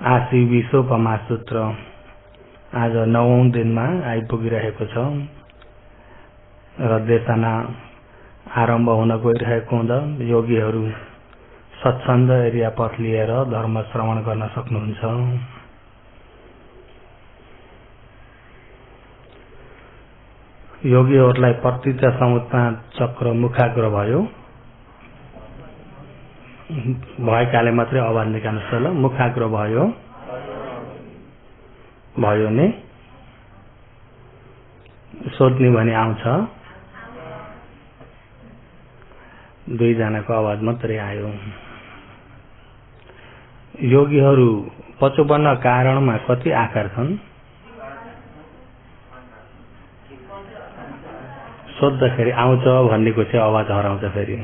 आशी विश्वोपमा सूत्र आज 9औं दिनमा आइपुगिरहेको छ र देशना आरम्भ हुन गइरहेको हुँदा योगीहरू सत्सङ्ग एरिया पथ लिएर धर्म श्रवण गर्न सक्नुहुन्छ। योगीहरूलाई प्रतिज्ञा समुद्रमा चक्र मुखाग्र भयो भएकाले मात्रै आवाज निकाल्नुस् ल। मुखाग्र भयो भयो नि सोध्ने भने आउँछ। दुईजनाको आवाज मात्रै आयो। योगीहरू 55 कारणमा कति आकार छन्? सोद्धाखेरि आउँछ भन्नेको चाहिँ आवाज हराउँछ। फेरि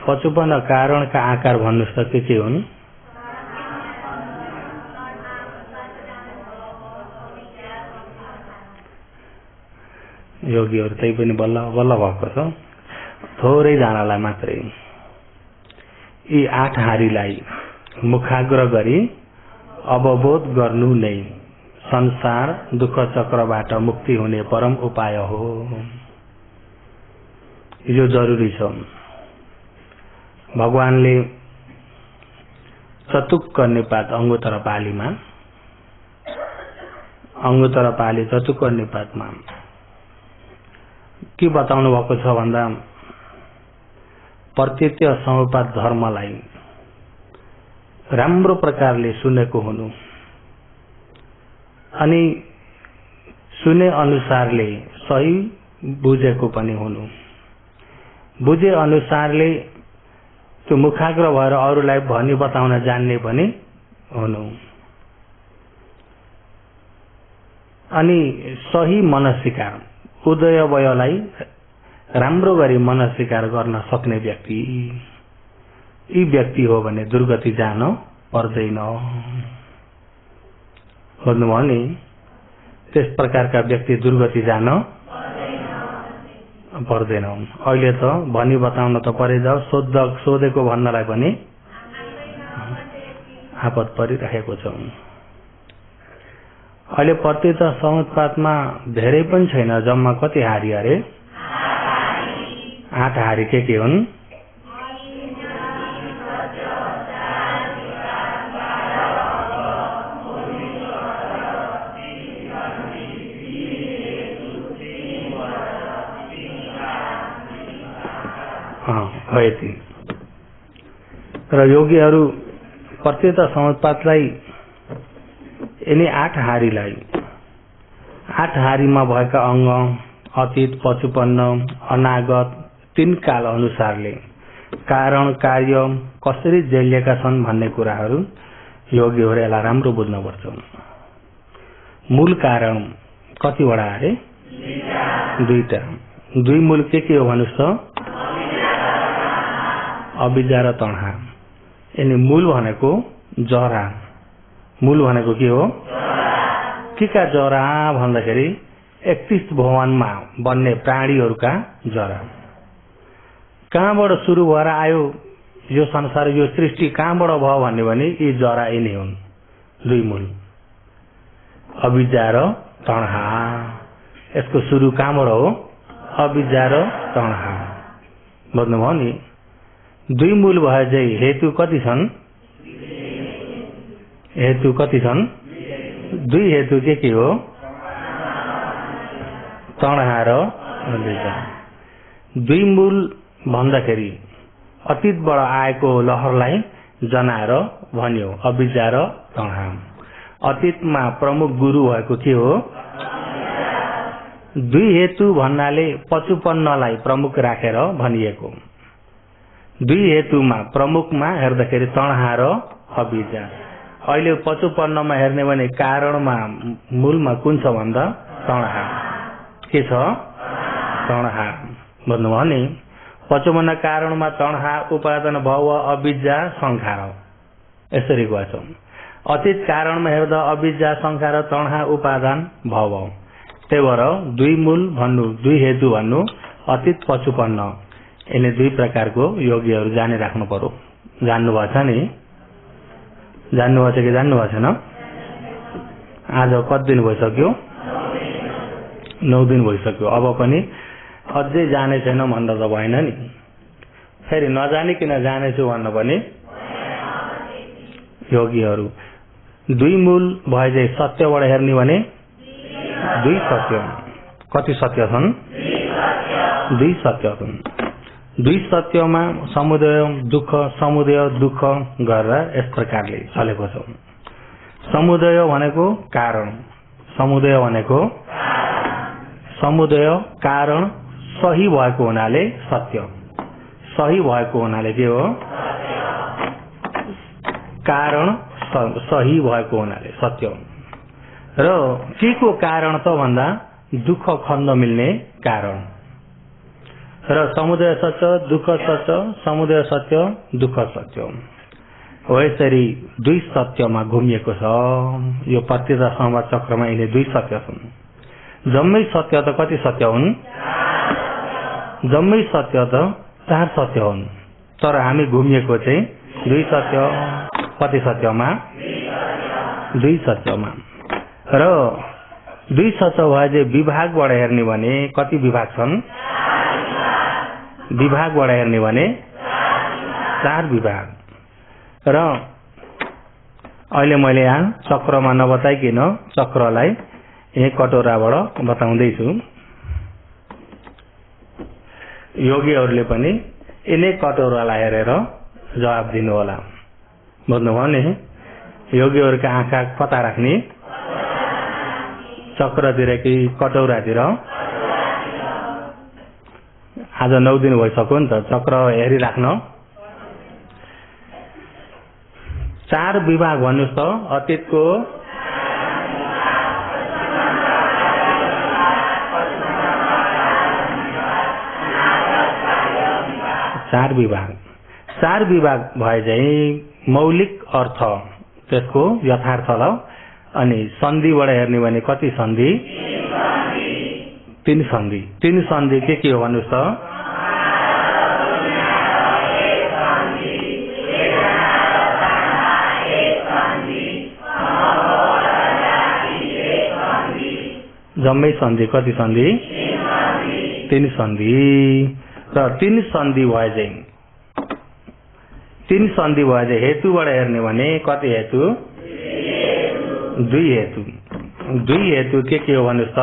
55 कारणका आकार भन्नुस् त के हुन्? योगीहरू त्यही पनि बल्ल बल्ल भएको छ, थोरै जनालाई मात्रै। यी 8 हारीलाई मुखाग्र गरी अवबोध गर्नु नै संसार दुख चक्रबाट मुक्ति हुने परम उपाय हो। यो जरुरी छ। भगवानले चतुक्क निपात अंगुत्तर पाली चतुक्क निपातमा के बताउनु भएको छ भन्दा प्रत्यक्ष समुपात धर्मलाई राम्रो प्रकारले सुनेको हुनु अनि सुने अनुसारले सही बुझेको पनि हुनु, बुझे अनुसारले त्यो मुखाग्र भएर अरूलाई भनी बताउन जान्ने पनि हुनु अनि सही मनस्विकार उदयवयलाई राम्रो गरी मनस्विकार गर्न सक्ने व्यक्ति यी व्यक्ति हो भने दुर्गति जान पर्दैन। भन्नुभयो नि त्यस प्रकारका व्यक्ति दुर्गति जान पर्दैन। अहिले त भनी बताउन त परे जाओ, सोधेको भन्नलाई पनि आपत परिरहेको छ। अहिले प्रत्यक्ष समुत्पातमा धेरै पनि छैन, जम्मा कति हारी अरे? 8 हारी के हुन्? र योगीहरू प्रत्यक्ष समुत्पातलाई यिनी 8 हारीलाई 8 हारीमा भएका अंग अतीत 55 अनागत 3 काल अनुसारले कारण कार्य कसरी जेलिएका छन् भन्ने कुराहरू योगीहरू यसलाई राम्रो बुझ्नुपर्छ। मूल कारण कतिवटा अरे? 2टा। 2 मूल के हो भन्नुस् त? अविद्या र तण्हा। यिनी मूल भनेको जरा। मूल भनेको के हो? के का जरा भन्दाखेरि 31 भुवनमा बन्ने प्राणीहरूका जरा। कहाँबाट सुरु भएर आयो यो संसार, यो सृष्टि कहाँबाट भयो भन्ने भने यी जरा यिनै हुन्। 2 मूल अविद्या र तण्हा। यसको सुरु कहाँबाट हो? अविद्या र तण्हा। बुझ्नुभयो नि? 2 मूल भए चाहिँ हेतु कति छन्? हेतु कति छन्? 2 हेतु के हो? तण्हा र अविद्या। 2 मूल भन्दाखेरि अतीतबाट आएको लहरलाई जनाएर भन्यो अविद्या र तण्हा। अतीतमा प्रमुख गुरु भएको के हो? 2 हेतु भन्नाले 55लाई प्रमुख राखेर भनिएको। 2 हेतुमा प्रमुखमा हेर्दाखेरि तण्हा र अविद्या। अहिले 55मा हेर्ने भने कारणमा मूलमा कुन छ भन्दा तण्हा। के छ? तण्हा। भन्नुभयो नि? 55 कारणमा तण्हा उपादान भव अविद्या संखार यसरी गएछ। अतीत कारणमा हेर्दा अविद्या संखार तण्हा उपादान भव। त्यही भएर 2 मूल भन्नु, 2 हेतु भन्नु, अतीत 55 यिनी 2 प्रकारको योगीहरू जाने राख्नु पर्यो। जान्नुभएको छ नि, जान्नुभएको छ कि जान्नुभएको छैन? आज कति दिन भइसक्यो? 9 दिन भइसक्यो। अब पनि अझै जाने छैन भन्दा त भएन नि। फेरि नजानिकन जानेछु भन्न पनि योगीहरू 2 मूल भए चाहिँ सत्यबाट हेर्ने भने 2 सत्य। कति सत्य छन्? 2 सत्य छन्। 2 सत्यमा समुदय दुःख गरेर यस प्रकारले चलेको छ। समुदय भनेको कारण, समुदय कारण सही भएको हुनाले सत्य, सही भएको हुनाले के हो? कारण सही भएको हुनाले सत्य। र के को कारण त भन्दा दुःख खन्न मिल्ने कारण। र समुदय सत्य, दुःख सत्य, समुदय सत्य, दुःख सत्य हो। यसरी 2 सत्यमा घुमिएको छ यो प्रत्येक संवाद चक्रमा। यिनी 2 सत्य छन्। जम्मै सत्य त कति सत्य हुन्? जम्मै सत्य त 4 सत्य हुन्। तर हामी घुमिएको चाहिँ 2 सत्य। कति सत्यमा? 2 सत्यमा। र 2 सत्य भए चाहिँ विभागबाट हेर्ने भने कति विभाग छन्? विभागबाट हेर्ने भने 4 विभाग। र अहिले मैले यहाँ चक्रमा नबताइकिन चक्रलाई एक कटोराबाट बताउँदैछु। योगीहरूले पनि यिनै कटोरालाई हेरेर जवाब दिनु होला। बुझ्नुभयो नि? योगीहरूका आँखा कता राख्ने? चक्रतिर कि कटौरातिर? आज 9 दिन भइसक्यो नि त, चक्र हेरिराख्न। 4 विभाग भन्नुहोस् त अतीतको। 4 विभाग। 4 विभाग भए चाहिँ मौलिक अर्थ त्यसको यथार्थ ल। अनि सन्धिबाट हेर्ने भने कति सन्धि? 3 सन्धि। 3 सन्धि के हो भन्नुहोस् त? जम्मै सन्धि कति सन्धि? 3 सन्धि। र 3 सन्धि भए चाहिँ 3 सन्धि भए चाहिँ हेतुबाट हेर्ने भने कति हेतु? 2 हेतु। 2 हेतु के हो भन्नुहोस् त?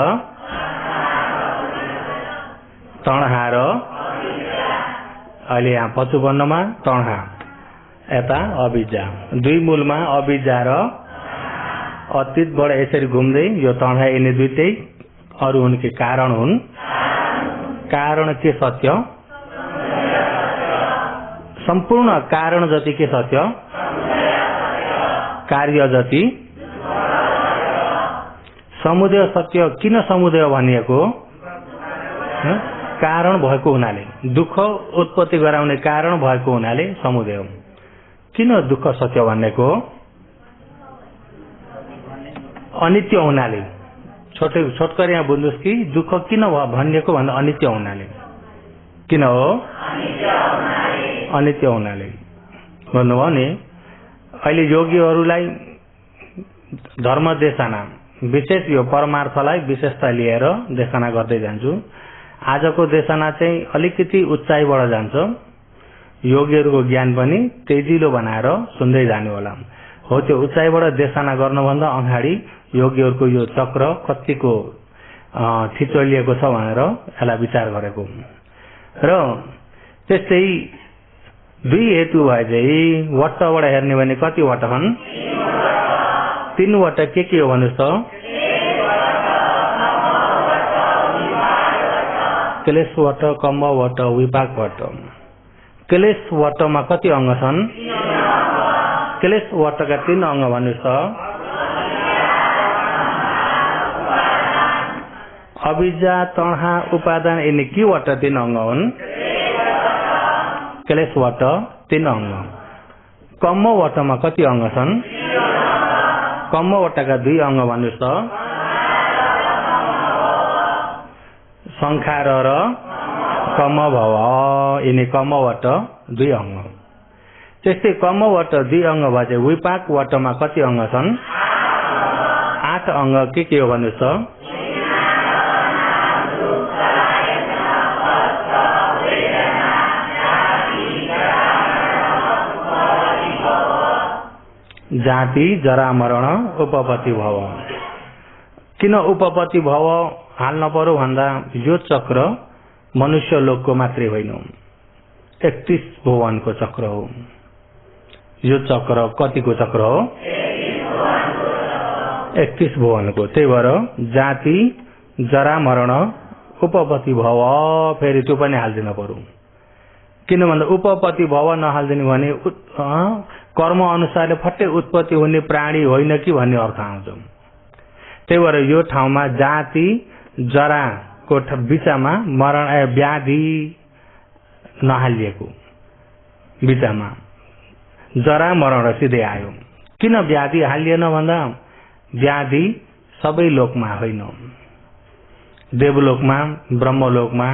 तणहा र अहिले यहाँ 55मा तणहा, यता अविद्या। 2 मूलमा अविद्या र अतीतबाट यसरी घुम्दै यो तणहा यिनी दुईटै अरू उनके कारण हुन्। कारण के सत्य? सम्पूर्ण कारण जति के सत्य? कार्य जति। समुदय सत्य। किन समुदय भनिएको? कारण भएको हुनाले, दुःख उत्पत्ति गराउने कारण भएको हुनाले समुदय। किन दुःख सत्य भनेको? अनित्य हुनाले। छोटकरी यहाँ बुझ्नुहोस् कि दुःख किन भनिएको भन्दा अनित्य हुनाले। किन हो? अनित्य हुनाले। भन्नुभयो नि। अहिले योगीहरूलाई धर्म देशना विशेष यो परमार्थलाई विशेषता लिएर देशना गर्दै जान्छु। आजको देशना चाहिँ अलिकति उचाइबाट जान्छ। योगीहरूको ज्ञान पनि तेजिलो बनाएर सुन्दै जानु होला। हो त्यो उचाइबाट देशना गर्नुभन्दा अगाडि योगीहरूको यो चक्र कतिको छिचोलिएको छ भनेर यसलाई विचार गरेको। र त्यस्तै 2 हेतु भए चाहिँ वटबाट हेर्ने भने कति वट छन्? 3 वट के हो भन्नुहोस् त? क्लेश वट, कम्म वट, विपाक वट। क्लेश वटमा कति अङ्ग छन्? क्लेश वटका 3 अङ्ग भन्नुहोस् त? अविद्या, तणहा, उपादान। यिनी के वट 3 अङ्ग हुन्? क्लेश वट 3 अङ्ग। कम्म वटमा कति अङ्ग छन्? कम्म वटका 2 अङ्ग भन्नुहोस् त? संखार र कम्म भव। यिनी कम्म वट 2 अङ्ग। त्यस्तै कर्मबाट 2 अङ्ग भए चाहिँ विपाकवटमा कति अङ्ग छन्? 8 अङ्ग के हो भन्नुहोस् त? जाति, जरा, मरण, उपपति भव। किन उपपति भव हाल्न पर्यो भन्दा यो चक्र मनुष्य लोकको मात्रै होइन, 31 भुवनको चक्र हो। यो चक्र कतिको चक्र हो? 31 भुवनको। त्यही भएर जाति, जरा, मरण, उपपति भव फेरि त्यो पनि हाल्दिन पर्यो। किन भन्दा उपपति भव नहाल्दिनु भने कर्म अनुसारले फट्टै उत्पत्ति हुने प्राणी होइन कि भन्ने अर्थ आउँछ। त्यही भएर यो ठाउँमा जाति, जराको बिचमा मरण व्याधि नहालिएको, बिचमा जरा मरण सिधै आयो। किन व्याधि हालिएन भन्दा व्याधि सबै लोकमा होइन, देवलोकमा, ब्रह्मलोकमा,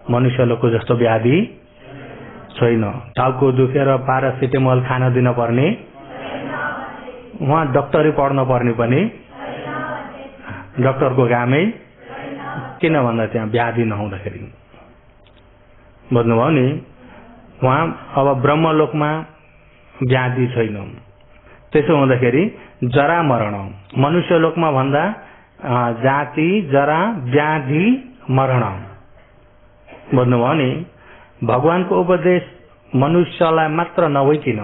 मनुष्य लोकको जस्तो व्याधि छैन। टाउको दुखेर पारासिटामोल खान दिन पर्ने, उहाँ डक्टरी पढ्न पर्ने पनि डक्टरको कामै, किन भन्दा त्यहाँ व्याधि नहुँदाखेरि। बुझ्नुभयो नि? उहाँ अब ब्रह्मलोकमा व्याधि छैन। त्यसो हुँदाखेरि जरा मरण, मनुष्य लोकमा भन्दा जाति, जरा, व्याधि, मरण। बुझ्नुभयो नि? भगवानको उपदेश मनुष्यलाई मात्र नभइकिन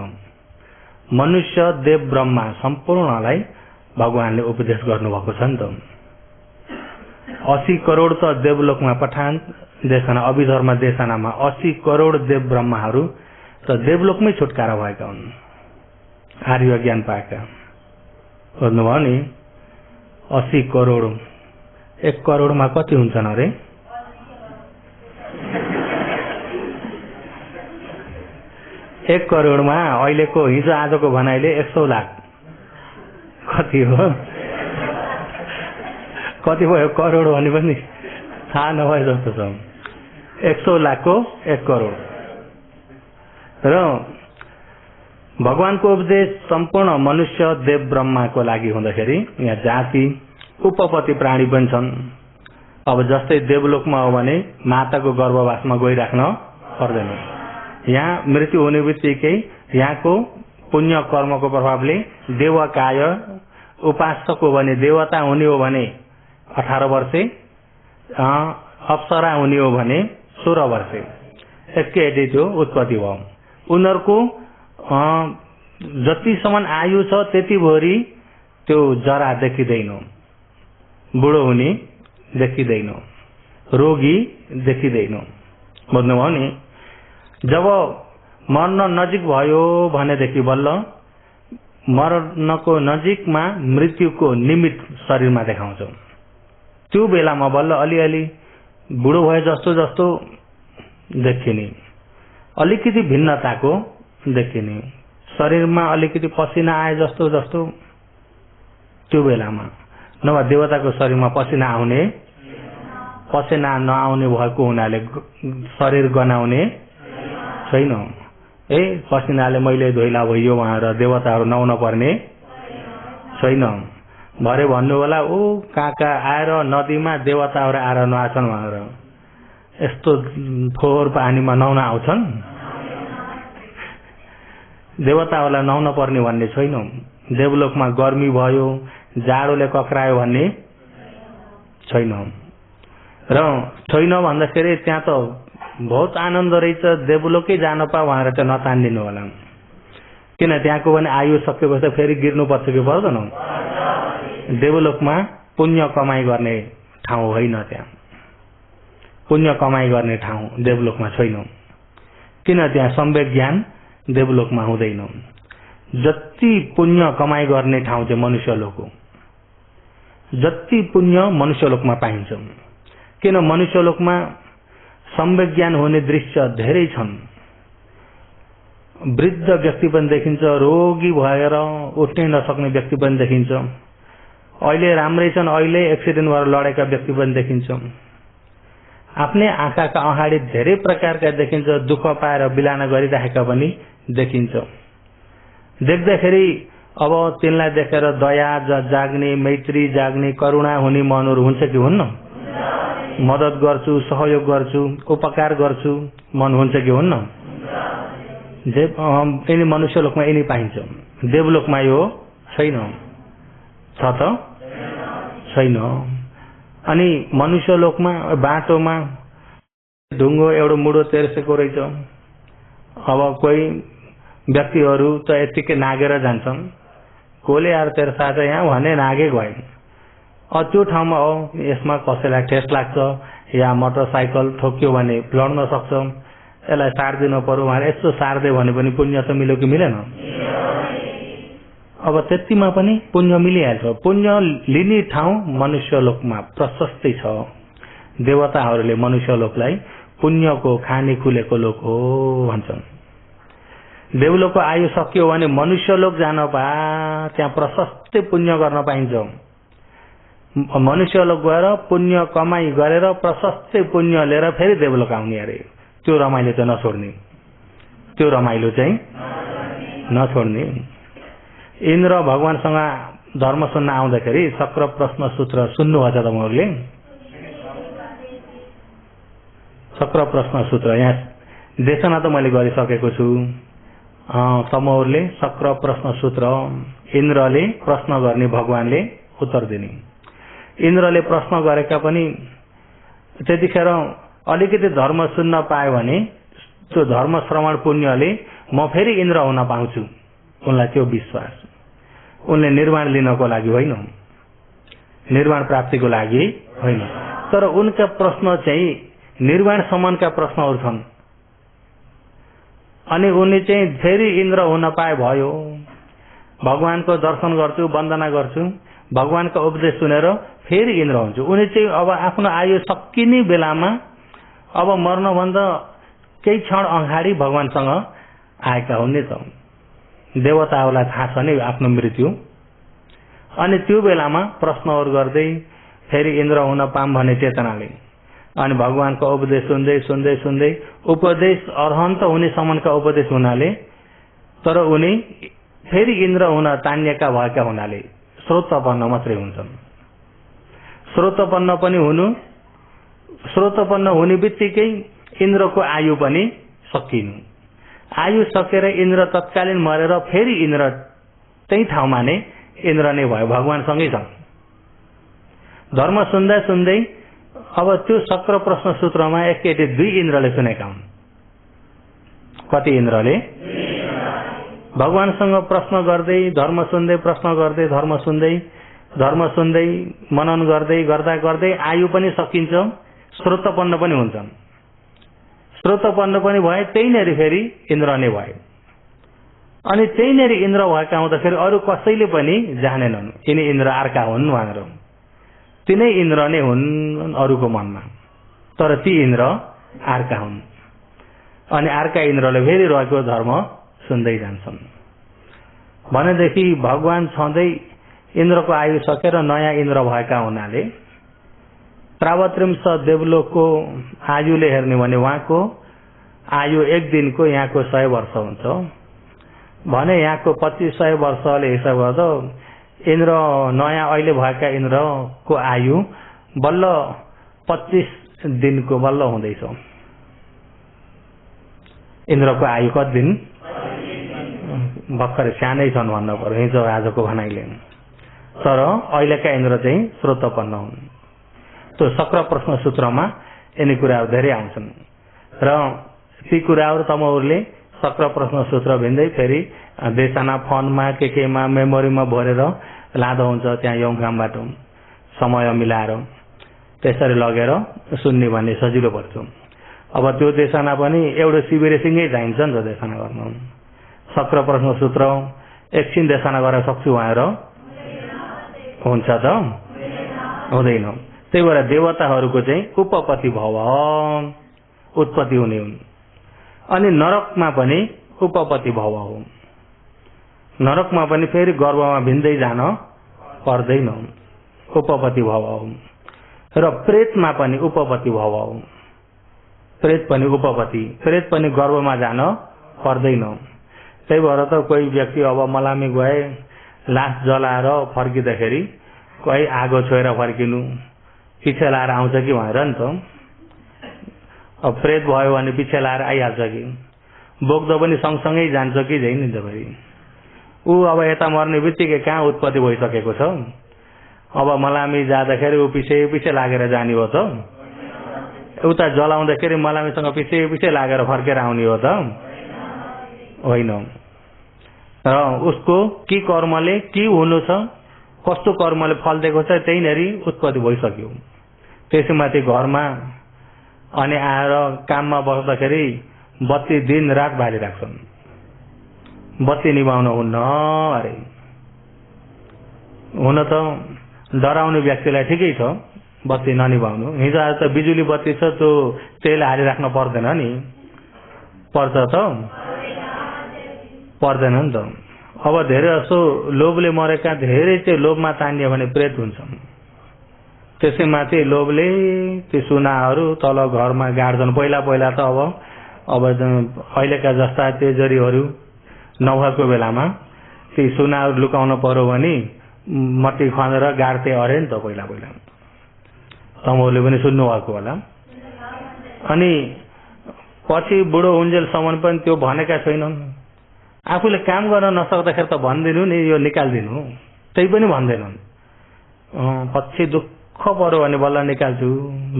मनुष्य, देव, ब्रह्मा सम्पूर्णलाई भगवानले उपदेश गर्नुभएको छ नि त। 80 करोड त देवलोकमा पठान देशना, अभिधर्म देशनामा 80 करोड देव ब्रह्माहरू त देवलोकमै छुटकारा भएका हुन्, आर्य ज्ञान पाएका। बुझ्नुभयो नि? 80 करोड, 1 करोडमा कति हुन्छन् अरे? 1 करोडमा अहिलेको हिजो आजको भनाइले 100 लाख कति हो? कति भयो करोड भने पनि थाहा नभए जस्तो छ। 100 लाखको 1 करोड। र भगवानको उपदेश सम्पूर्ण मनुष्य, देव, ब्रह्माको लागि हुँदाखेरि यहाँ जाति, उपपति प्राणी पनि छन्। अब जस्तै देवलोकमा हो भने माताको गर्भवासमा गइराख्न पर्दैन। यहाँ मृत्यु हुने बित्तिकै यहाँको पुण्य कर्मको प्रभावले देवकाय, उपासक हो भने देवता हुने हो भने 18 वर्षे, अप्सरा हुने हो भने 16 वर्षे, एकै त्यो उत्पत्ति भयो। उनीहरूको जतिसम्म आयु छ त्यतिभरि त्यो जरा देखिँदैन, बुढो हुने देखिँदैन, रोगी देखिँदैन। बुझ्नुभयो नि? जब मर्न नजिक भयो भनेदेखि बल्ल मर्नको नजिकमा मृत्युको निमित्त शरीरमा देखाउँछ। त्यो बेलामा बल्ल अलिअलि बुढो भए जस्तो जस्तो देखिने, अलिकति भिन्नताको देखिने, शरीरमा अलिकति पसिना आए जस्तो जस्तो त्यो बेलामा। नभए देवताको शरीरमा पसिना आउने, पसिना नआउने भएको हुनाले शरीर गनाउने छैन। पसिनाले मैले धोइला भइयो भनेर देवताहरू नुहाउन पर्ने छैन। भरे भन्नु होला ऊ काका आएर नदीमा देवताहरू आएर नुहाछन् भनेर, यस्तो फोहोर पानीमा नुहाउन आउँछन्? देवताहरूलाई नुहाउन पर्ने भन्ने छैन। देवलोकमा गर्मी भयो, जाडोले कक्रायो भन्ने छैन। र छैन भन्दाखेरि त्यहाँ त बहुत आनन्द रहेछ, देवलोकै जान पा भनेर त नतानिदिनु होला। किन त्यहाँको पनि आयु सकेपछि फेरि गिर्नुपर्छ कि पर्दैन? देवलोकमा पुण्य कमाई गर्ने ठाउँ होइन, त्यहाँ पुण्य कमाई गर्ने ठाउँ देवलोकमा छैन। किन? त्यहाँ सम्वेक ज्ञान देवलोकमा हुँदैन। जति पुण्य कमाई गर्ने ठाउँ चाहिँ मनुष्य लोक हो, जति पुण्य मनुष्य लोकमा पाइन्छ। किन? मनुष्य लोकमा सम्वेक ज्ञान हुने दृश्य धेरै छन्। वृद्ध व्यक्ति पनि देखिन्छ, रोगी भएर उठ्नै नसक्ने व्यक्ति पनि देखिन्छ, अहिले राम्रै छन् अहिले एक्सिडेन्ट भएर लडेका व्यक्ति पनि देखिन्छ। आफ्नै आँखाका अगाडि धेरै प्रकारका देखिन्छ, दुःख पाएर बिलाना गरिराखेका पनि देखिन्छ। देख्दाखेरि अब तिनलाई देखेर दया जाग्ने, मैत्री जाग्ने, करुणा हुने मनहरू हुन्छ कि हुन्न? मद्दत गर्छु, सहयोग गर्छु, उपकार गर्छु मन हुन्छ कि हुन्न? यिनी मनुष्य लोकमा यिनी पाइन्छ, देवलोकमा यो छैन। छ त छैन। अनि मनुष्य लोकमा बाटोमा ढुङ्गो एउटा मुडो तेर्सेको रहेछ। अब कोही व्यक्तिहरू त यतिकै नागेर जान्छन्, कोले यार तेरो साथ यहाँ भने नागे गए। त्यो ठाउँमा हो यसमा कसैलाई ठेस लाग्छ या मोटरसाइकल ठोक्यो भने लड्न सक्छ, यसलाई सार्दिनु पर्यो भने यस्तो सार्दे भने पनि पुण्य त मिल्यो कि मिलेन? अब त्यतिमा पनि पुण्य मिलिहाल्छ। पुण्य लिने ठाउँ मनुष्य लोकमा प्रशस्तै छ। देवताहरूले मनुष्य लोकलाई पुण्यको खाने खुलेको लोक हो भन्छन्। देवलोकको आयु सकियो भने मनुष्य लोक जान त्यहाँ प्रशस्तै पुण्य गर्न पाइन्छ। मनुष्य लोक गएर पुण्य कमाई गरेर प्रशस्तै पुण्य लिएर फेरि देवलोक आउने अरे। त्यो रमाइलो चाहिँ नछोड्ने, त्यो रमाइलो चाहिँ नछोड्ने। इन्द्र भगवानसँग धर्म सुन्न आउँदाखेरि शक्र प्रश्न सूत्र सुन्नुभएको छ तपाईँहरूले? शक्र प्रश्न सूत्र यहाँ देशना त मैले गरिसकेको छु। समूहले शक्र प्रश्न सूत्र, इन्द्रले प्रश्न गर्ने, भगवानले उत्तर दिने। इन्द्रले प्रश्न गरेका पनि त्यतिखेर अलिकति धर्म सुन्न पायो भने त्यो धर्म श्रवण पुण्यले म फेरि इन्द्र हुन पाउँछु, उनलाई त्यो विश्वास। उनले निर्माण लिनको लागि होइन, निर्माण प्राप्तिको लागि होइन, तर उनका प्रश्न चाहिँ निर्माण सम्मानका प्रश्नहरू छन्। अनि उनले चाहिँ फेरि इन्द्र हुन पाए भयो। भगवानको दर्शन गर्छु, वन्दना गर्छु, भगवानको उपदेश सुनेर फेरि इन्द्र हुन्छु। उनी चाहिँ अब आफ्नो आयु सकिने बेलामा अब मर्नभन्दा केही क्षण अगाडि भगवानसँग आएका हुन् त। देवताहरूलाई थाहा छ नि आफ्नो मृत्यु। अनि त्यो बेलामा प्रश्नहरू गर्दै फेरि इन्द्र हुन पाम भन्ने चेतनाले अनि भगवानको उपदेश सुन्दै सुन्दै सुन्दै उपदेश अरहन्त हुने सम्मका उपदेश हुनाले, तर उनी फेरि इन्द्र हुन तान्यका भएका हुनाले श्रोतपन्न मात्रै हुन्छन्। श्रोतपन्न पनि हुनु, श्रोतपन्न हुने बित्तिकै इन्द्रको आयु पनि सकिनु। आयु सकेर इन्द्र तत्कालीन मरेर फेरि इन्द्र त्यही ठाउँमा नै इन्द्र नै भयो, भगवानसँगै छन्। धर्म सुन्दा सुन्दै अब त्यो शक्र प्रश्न सूत्रमा एकैचोटि 2 इन्द्रले सुनेका हुन्। कति इन्द्रले? भगवानसँग प्रश्न गर्दै धर्म सुन्दै, प्रश्न गर्दै धर्म सुन्दै मनन गर्दै गर्दा गर्दै आयु पनि सकिन्छ, श्रोतपन्न पनि हुन्छन्। श्रोतपन्न पनि भए त्यहीँनेरि फेरि इन्द्र नै भए। अनि त्यहीँनेरि इन्द्र भएका हुँदाखेरि अरू कसैले पनि जानेनन् यिनी इन्द्र अर्का हुन् भनेर। तिनै इन्द्र नै हुन् अरूको मनमा, तर ती इन्द्र अर्का हुन्। अनि अर्का इन्द्रले फेरि रहेको धर्म सुन्दै जान्छन्। भनेदेखि भगवान छँदै इन्द्रको आयु सकेर नयाँ इन्द्र भएका हुनाले प्रावत्रिंश देवलोकको आयुले हेर्ने भने उहाँको आयु 1 दिनको यहाँको 100 वर्ष हुन्छ भने यहाँको 2500 वर्षले हिसाब गर्दा इन्द्र नयाँ अहिले भएका इन्द्रको आयु बल्ल 25 दिनको बल्ल हुँदैछ। इन्द्रको आयु कति दिन? भर्खरै सानै छन् भन्नु पर्यो हिजो आजको भनाइले। तर अहिलेका इन्द्र चाहिँ श्रोतपन्न हुन्। त्यो शक्र प्रश्न सूत्रमा यिनी कुराहरू धेरै आउँछन् र ती कुराहरू तपाईँहरूले शक्र प्रश्न सूत्र भिन्दै फेरि देशना फोनमा केमा मेमोरीमा भरेर लाँदा हुन्छ। त्यहाँ यौगामबाट समय मिलाएर त्यसरी लगेर सुन्ने भन्ने सजिलो पर्छ। अब त्यो देशना पनि एउटा शिविरसँगै चाहिन्छ नि त देशना गर्नु। शक्र प्रश्न सूत्र एकछिन देशना गरेर सक्छु भनेर हुन्छ त? हुँदैन। त्यही भएर देवताहरूको चाहिँ उपपति भव उत्पत्ति हुने हुन्। अनि नरकमा पनि उपपति भव हो। नरकमा पनि फेरि गर्भमा भिन्दै जान पर्दैन, उपपति भव हो। र प्रेतमा पनि उपपति भव हो। प्रेत पनि उपपति, प्रेत पनि गर्भमा जान पर्दैन। त्यही भएर त कोही व्यक्ति अब मलामी गए लास जलाएर फर्किँदाखेरि कोही आगो छोएर फर्किनु पछि लाएर आउँछ कि भनेर नि त। अब प्रेत भयो भने पछि लाएर आइहाल्छ कि बोक्दो पनि सँगसँगै जान्छ कि जाइन त फेरि ऊ अब यता मर्ने बित्तिकै कहाँ उत्पत्ति भइसकेको छ। अब मलामी जाँदाखेरि ऊ पछि लागेर जाने हो त, उता जलाउँदाखेरि मलामीसँग पछि लागेर फर्केर आउने हो त होइन। र उसको के कर्मले के हुनु छ, कस्तो कर्मले फल दिएको छ त्यहीँनेरि उत्पत्ति भइसक्यो। त्यसैमाथि घरमा अनि आएर काममा बस्दाखेरि बत्ती दिन रात बालिराख्छन्, बत्ती निभाउन हुन्न अरे। हुन त डराउने व्यक्तिलाई ठिकै छ बत्ती ननिभाउनु, हिजो आज त बिजुली बत्ती छ त्यो तेल हालिराख्न पर्दैन नि, पर्छ त पर्दैन नि त। अब धेरै जसो लोभले मरेका धेरै चाहिँ लोभमा तानियो भने प्रेत हुन्छन्। त्यसैमाथि लोभले त्यो सुनाहरू तल घरमा गाड्छन्। पहिला पहिला त अब अहिलेका जस्ता तेजरीहरू नभएको बेलामा ती सुनाहरू लुकाउन पर्यो भने मट्टी खनेर गाड्थे अरे नि त पहिला पहिला, तपाईँहरूले पनि सुन्नुभएको होला। अनि पछि बुढो हुन्जेलसम्म पनि त्यो भनेका छैनन्। आफूले काम गर्न नसक्दाखेरि त भनिदिनु नि यो निकालिदिनु, त्यही पनि भन्दैनन्। पछि दुःख पर्यो भने बल्ल निकाल्छु,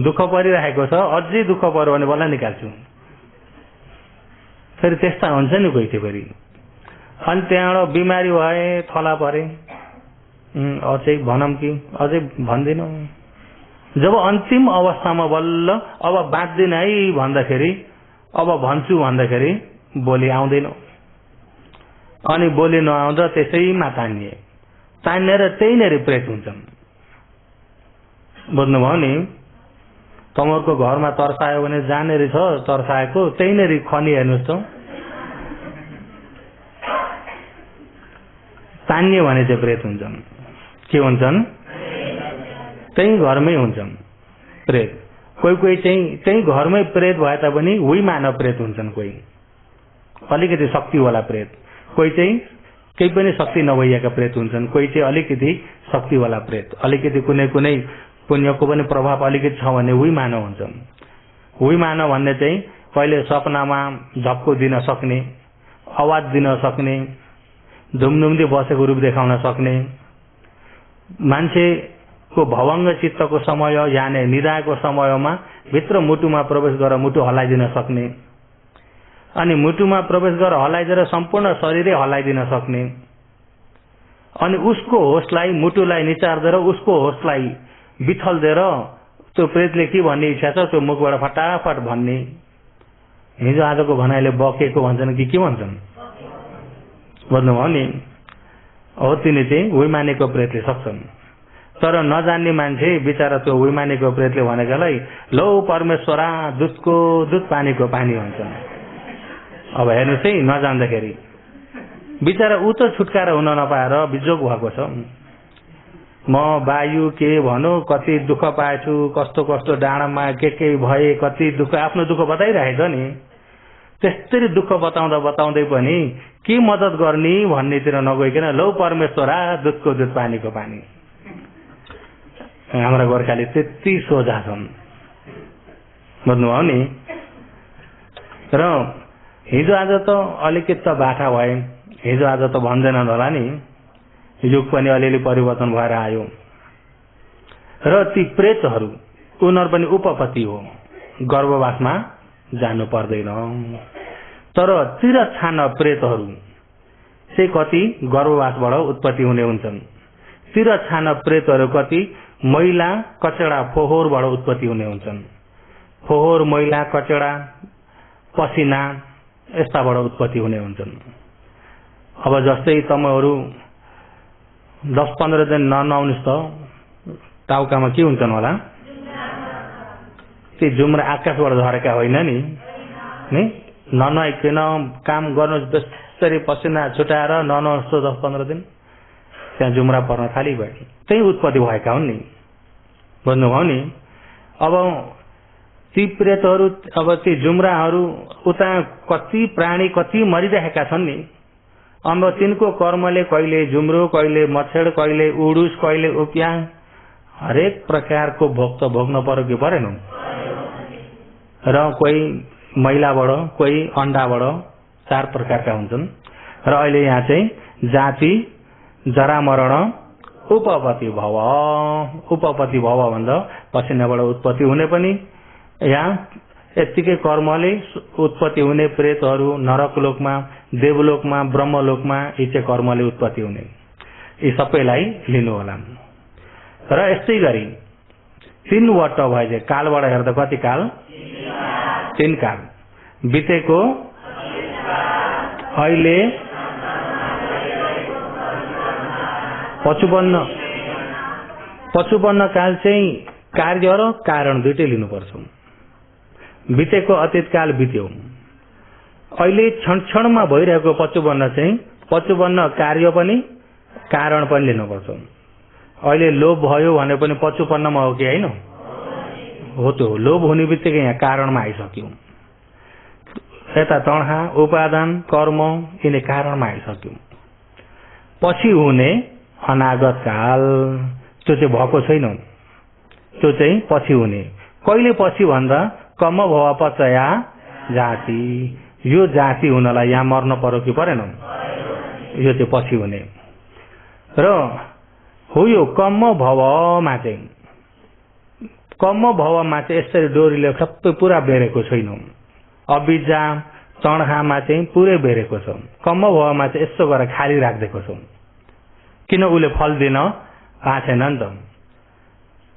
दुःख परिरहेको छ अझै दुःख पर्यो भने बल्ल निकाल्छु, फेरि त्यस्ता हुन्छ नि कोही थियो फेरि। अनि त्यहाँबाट बिमारी भए थला परे अझै भनौँ कि अझै भन्दिनँ। जब अन्तिम अवस्थामा बल्ल अब बाँच्दिन है भन्दाखेरि, अब भन्छु भन्दाखेरि बोली आउँदैन। अनि बोली नआउँदा त्यसैमा तानिएर त्यहीँनेरि प्रेत हुन्छन्। बुझ्नुभयो नि? तपाईँहरूको घरमा तर्सायो भने जहाँनेरि छ तर्साएको त्यहीँनेरि खनी हेर्नुहोस् त, तान्यो भने चाहिँ प्रेत हुन्छन्। के हुन्छन्? त्यही घरमै हुन्छन् प्रेत। कोही कोही चाहिँ त्यही घरमै प्रेत भए तापनि उही मानव प्रेत हुन्छन्। कोही अलिकति शक्तिवाला प्रेत, कोही चाहिँ केही पनि शक्ति नभइएका प्रेत हुन्छन्, कोही चाहिँ अलिकति शक्तिवाला प्रेत, अलिकति कुनै कुनै पुण्यको पनि प्रभाव अलिकति छ भने उही मानव हुन्छन्। उही मानव भन्ने चाहिँ कहिले सपनामा झप्को दिन सक्ने, आवाज दिन सक्ने, धुमधुम्दै बसेको रूप देखाउन सक्ने, मान्छेको भवङ्ग चित्तको समय याने निदाएको समयमा भित्र मुटुमा प्रवेश गरेर मुटु हल्लाइदिन सक्ने, अनि मुटुमा प्रवेश गरेर हल्लाइदिएर सम्पूर्ण शरीरै हल्लाइदिन सक्ने, अनि उसको होसलाई मुटुलाई निचार्दै उसको होसलाई बिथल्दिएर त्यो प्रेतले के भन्ने इच्छा छ त्यो मुखबाट फटाफट भन्ने। हिजो आजको भनाइले बकेको भन्छन् कि के भन्छन्? बुझ्नुभयो नि? हो तिनी चाहिँ उही मानेको प्रेतले सक्छन्। तर नजान्ने मान्छे बिचारा त्यो उही मानेको प्रेतले भनेकालाई लौ परमेश्वरा दुधको दुध पानीको पानी भन्छन्। अब हेर्नुहोस् है, नजान्दाखेरि बिचारा ऊ त छुटकारा हुन नपाएर बिजोग भएको छ। म वायु के भनौँ कति दुःख पाएछु, कस्तो कस्तो डाँडामा के भए, कति दुःख आफ्नो दुःख बताइरहेछ नि। त्यस्तरी दुःख बताउँदै पनि के मद्दत गर्ने भन्नेतिर नगइकन लौ परमेश्वरा दुधको दुध पानीको पानी। हाम्रा गोर्खाली त्यति सोझा छन्। बुझ्नुभयो नि? र हिजो आज त अलिकति त बाठा भए, हिजो आज त भन्दैनन् होला नि, युग पनि अलिअलि परिवर्तन भएर आयो। र ती प्रेतहरू उनीहरू पनि उपपति हो, गर्भवासमा जानु पर्दैन। तर तिरछान प्रेतहरू चाहिँ कति गर्भवासबाट उत्पत्ति हुने हुन्छन्। तिरछान प्रेतहरू कति मैला कचडा फोहोरबाट उत्पत्ति हुने हुन्छन्। फोहोर, मैला, कचडा, पसिना यस्ताबाट उत्पत्ति हुने हुन्छन्। अब जस्तै तपाईँहरू 10-15 दिन ननुहाउनुहोस् त टाउकामा के हुन्छन् होला? ती जुम्रा आकाशबाट झरेका होइन नि? ननुहाइकन काम गर्नुहोस् जसरी पसिना छुटाएर ननुहाउनुहोस् त 10-15 दिन त्यहाँ जुम्रा पर्न थालिगयो। त्यही उत्पत्ति भएका हुन् नि। बुझ्नुभयो नि? अब ती प्रेतहरू अब ती जुम्राहरू उता कति प्राणी कति मरिरहेका छन् नि। अब तिनको कर्मले कहिले जुम्रो, कहिले मच्छर, कहिले उडुस, कहिले उप्याङ, हरेक प्रकारको भोग त भोग्न पर्यो कि परेन। र कोही महिलाबाट, कोही अण्डाबाट, 4 प्रकारका हुन्छन्। र अहिले यहाँ चाहिँ जाति, जरा मरण, उपपति भव। उपपति भव भन्दा पसिनाबाट उत्पत्ति हुने पनि, यहाँ यतिकै कर्मले उत्पत्ति हुने प्रेतहरू नरकलोकमा, देवलोकमा, ब्रह्मलोकमा यी चाहिँ कर्मले उत्पत्ति हुने, यी सबैलाई लिनु होला। र यस्तै गरी 3 वटा भए कालबाट हेर्दा कति काल? 3 काल बितेको अहिले 55 काल चाहिँ कार्य र कारण दुइटै लिनुपर्छ। बितेको अतीत काल बित्यो, अहिले क्षण क्षणमा भइरहेको 55 चाहिँ 55 कार्य पनि कारण पनि लिनुपर्छ। अहिले लोभ भयो भने पनि 55 मा हो कि हैन? हो। त्यो लोभ हुने बित्तिकै यहाँ कारणमा आइसक्यो। यता तणखा, उपादान, कर्म यिनी कारणमा आइसक्यो। पछि हुने अनागत काल त्यो चाहिँ भएको छैन, त्यो चाहिँ पछि हुने। कहिले पछि भन्दा कम भव पचया जाति, यो जाति हुनलाई यहाँ मर्न पर्यो कि परेन? यो चाहिँ पछि हुने। र हो यो कम भवमा चाहिँ, कम भवमा चाहिँ यसरी डोरीले सबै पुरा बेरेको छैन। अबिजा तणखामा चाहिँ पुरै बेरेको छ। कम भवमा चाहिँ यस्तो गरेर खाली राखिदिएको छ, किन उसले फल दिन आएको छैन नि त।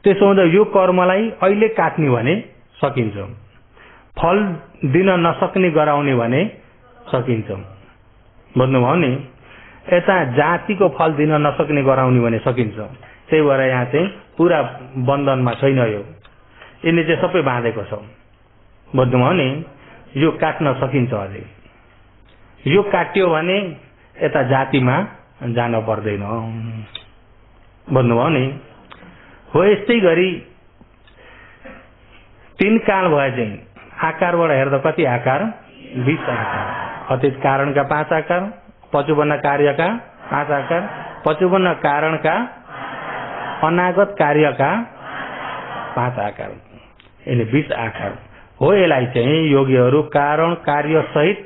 त्यसो हुँदा यो कर्मलाई अहिले काट्ने भने सकिन्छ, फल दिन नसक्ने गराउने भने सकिन्छ। बुझ्नुभयो नि? यता जातिको फल दिन नसक्ने गराउने भने सकिन्छ। त्यही भएर यहाँ चाहिँ पुरा बन्धनमा छैन। यो यिनी चाहिँ सबै बाँधेको छ। बुझ्नुभयो नि? यो काट्न सकिन्छ अझै। यो काट्यो भने यता जातिमा जान पर्दैन। बुझ्नुभयो नि? हो यस्तै गरी 3 काल भए चाहिँ आकारबाट हेर्दा कति आकार? 20 आकार। अतीत कारणका 5 आकार, 55 कार्यका 5 आकार, 55 कारणका, अनागत कार्यका 5 आकार, यिनी 20 आकार हो। यसलाई चाहिँ योगीहरू कारण कार्य सहित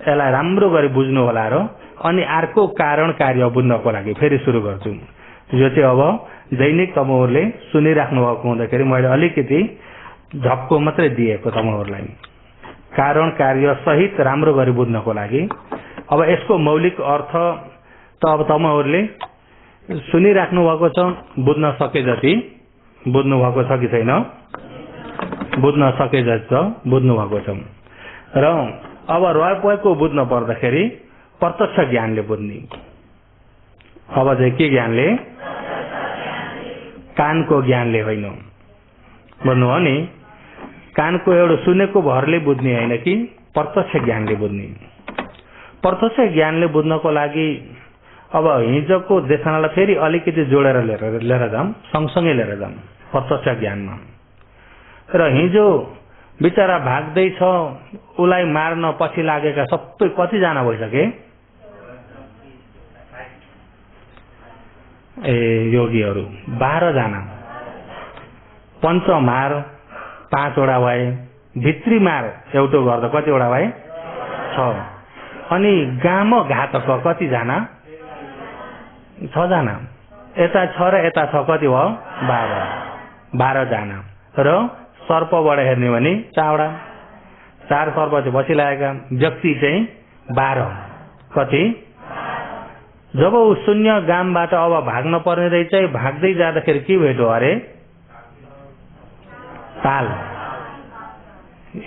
यसलाई राम्रो गरी बुझ्नु होला। र अनि अर्को कारण कार्य बुझ्नको लागि फेरि सुरु गर्छु। यो चाहिँ अब दैनिक तपाईहरुले सुनिराख्नु भएको हुँदाखेरि मैले अलिकति झप्को मात्रै दिएको तपाईहरुलाई, कारण कार्य सहित राम्रो गरी बुझ्नको लागि। अब यसको मौलिक अर्थ त अब तपाईहरुले सुनिराख्नु भएको छ, बुझ्न सके जति बुझ्नु भएको छ कि छैन? बुझ्न सके जति बुझ्नु भएको छ। र अब रह्यो बुझ्न पर्दाखेरि प्रत्यक्ष ज्ञानले बुझ्ने। अब चाहिँ के ज्ञानले? कानको ज्ञानले होइन। बुझ्नुभयो नि? कानको एउटा सुनेको भरले बुझ्ने होइन कि प्रत्यक्ष ज्ञानले बुझ्ने। प्रत्यक्ष ज्ञानले बुझ्नको लागि अब हिजोको देशनालाई फेरि अलिकति जोडेर लिएर जाऊँ, सँगसँगै लिएर जाऊँ प्रत्यक्ष ज्ञानमा। र हिजो बिचरा भाग्दैछ, उसलाई मार्न पछि लागेका सबै कतिजना भइसके? योगीहरू 12 जना। पञ्चमार 5 वटा भए, भित्री मार एउटा गर्दा कतिवटा भए? 6। अनि गाम घातक कतिजना? 6 जना। यता 6 र यता 6 कति भयो? 12 जना। र सर्पबाट हेर्ने भने चावडा 4 सर्प चाहिँ बसिरहेका, व्यक्ति चाहिँ 12। कति? जब ऊ शून्य गामबाट अब भाग्न पर्ने रहेछ, भाग्दै जाँदाखेरि के भेट्यो अरे? ताल।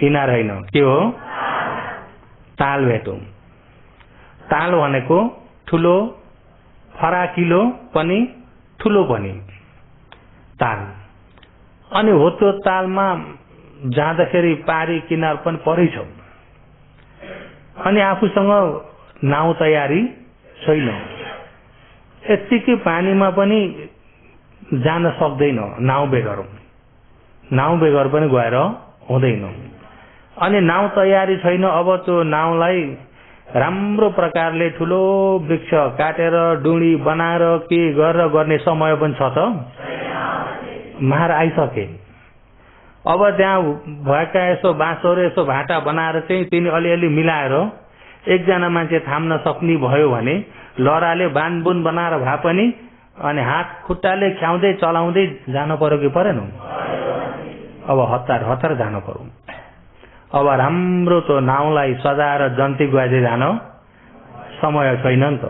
इनार होइन, के हो? ताल भेट्यो। ताल भनेको ठुलो, फराकिलो पनि ठुलो पनि ताल। अनि हो त्यो तालमा जाँदाखेरि पारी किनार पनि परै छ। अनि आफूसँग नाउ तयारी छैन, यतिकै पानीमा पनि जान सक्दैन नाउ बेगर। नाउ बेगर पनि गएर हुँदैन। अनि नाउँ तयारी छैन, अब त्यो नाउँलाई राम्रो प्रकारले ठुलो वृक्ष काटेर डुडी बनाएर के गरेर गर्ने समय पनि छ त? मार आइसके। अब त्यहाँ भएका यसो बाँसहरू यसो भाटा बनाएर चाहिँ तिनी अलिअलि मिलाएर एकजना मान्छे थाम्न सक्ने भयो भने लहराले बाँधबुन बनाएर भए पनि अनि हात खुट्टाले ख्याउँदै चलाउँदै जानु पर्यो कि परेन? अब हतार हतार जानु पर्यो। अब राम्रो त्यो नाउँलाई सजाएर जन्ती गुहाजे जान समय छैन नि त,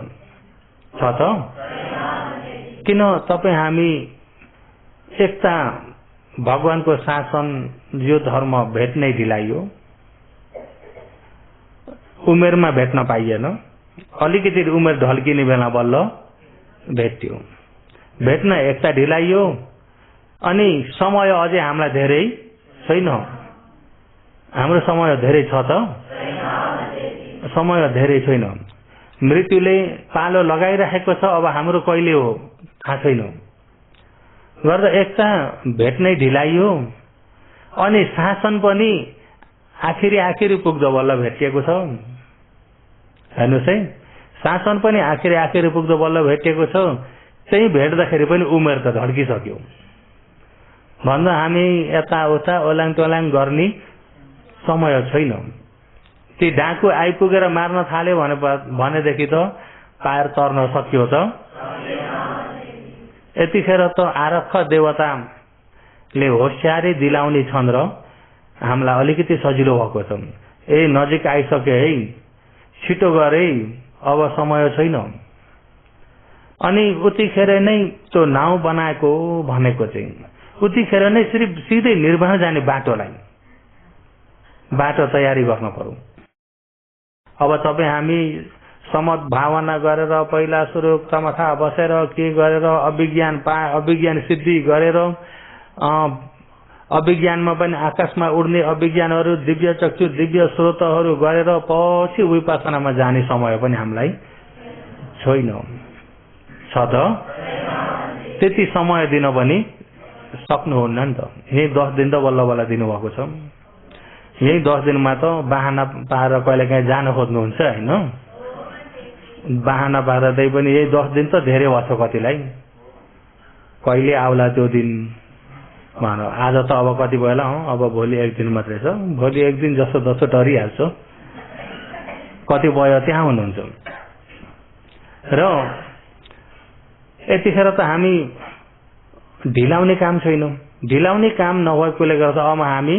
छ त? किन तपाईँ हामी एकता भगवानको शासन यो धर्म भेट्नै ढिलाइयो, उमेरमा भेट्न पाइएन, अलिकति उमेर ढल्किने बेला बल्ल भेट्यो, भेट्न एकता ढिलाइयो। अनि समय अझै हामीलाई धेरै छैन, हाम्रो समय धेरै छ त? समय धेरै छैन। मृत्युले पालो लगाइरहेको छ, अब हाम्रो कहिले हो थाहा छैन। गर्दा एकता भेट्नै ढिलाइयो। अनि शासन पनि आखिरी पुग्दो बल्ल भेटिएको छ। हेर्नुहोस् है, शासन पनि आखिरी पुग्दो बल्ल भेटिएको छ। त्यही भेट्दाखेरि पनि उमेर त ढल्किसक्यो भन्दा हामी यताउता ओलाङ टोलाङ गर्ने समय छैन। ती डाकु आइपुगेर मार्न थाल्यो भनेदेखि त पार तर्न सक्यो त? यतिखेर त आरक्ष देवताले होसियारी दिलाउने छन् र हामीलाई अलिकति सजिलो भएको छ। ए नजिक आइसके है, छिटो गरे, अब समय छैन। अनि उतिखेर नै त्यो नाउँ बनाएको भनेको चाहिँ उतिखेर नै सिधै निर्वाह जाने बाटो तयारी गर्न पर्यो। अब तपाईँ हामी समद्भावना गरेर पहिला सुरु तमथा बसेर के गरेर अभिज्ञान सिद्धि गरेर अभिज्ञानमा पनि आकाशमा उड्ने अभिज्ञानहरू, दिव्य चक्षु, दिव्य स्रोतहरू गरेर पछि विपसनामा जाने समय पनि हामीलाई छैन, छ त? त्यति समय दिन पनि सक्नुहुन्न नि त। यही 10 दिन त बल्ल बल्ल दिनुभएको छ। यही 10 दिनमा त बाहना पाएर कहिले काहीँ जान खोज्नुहुन्छ होइन? बाहना पार्दै पनि यही 10 दिन त धेरै भएछ कतिलाई। कहिले आउला त्यो दिन भन। आज त अब कति भयो होला, अब भोलि 1 दिन मात्रै छ। भोलि 1 दिन जस्तो जस्तो डरिहाल्छ। कति भयो त्यहाँ हुनुहुन्छ। र यतिखेर त हामी ढिलाउने काम छैन। ढिलाउने काम नभएकोले गर्दा अब हामी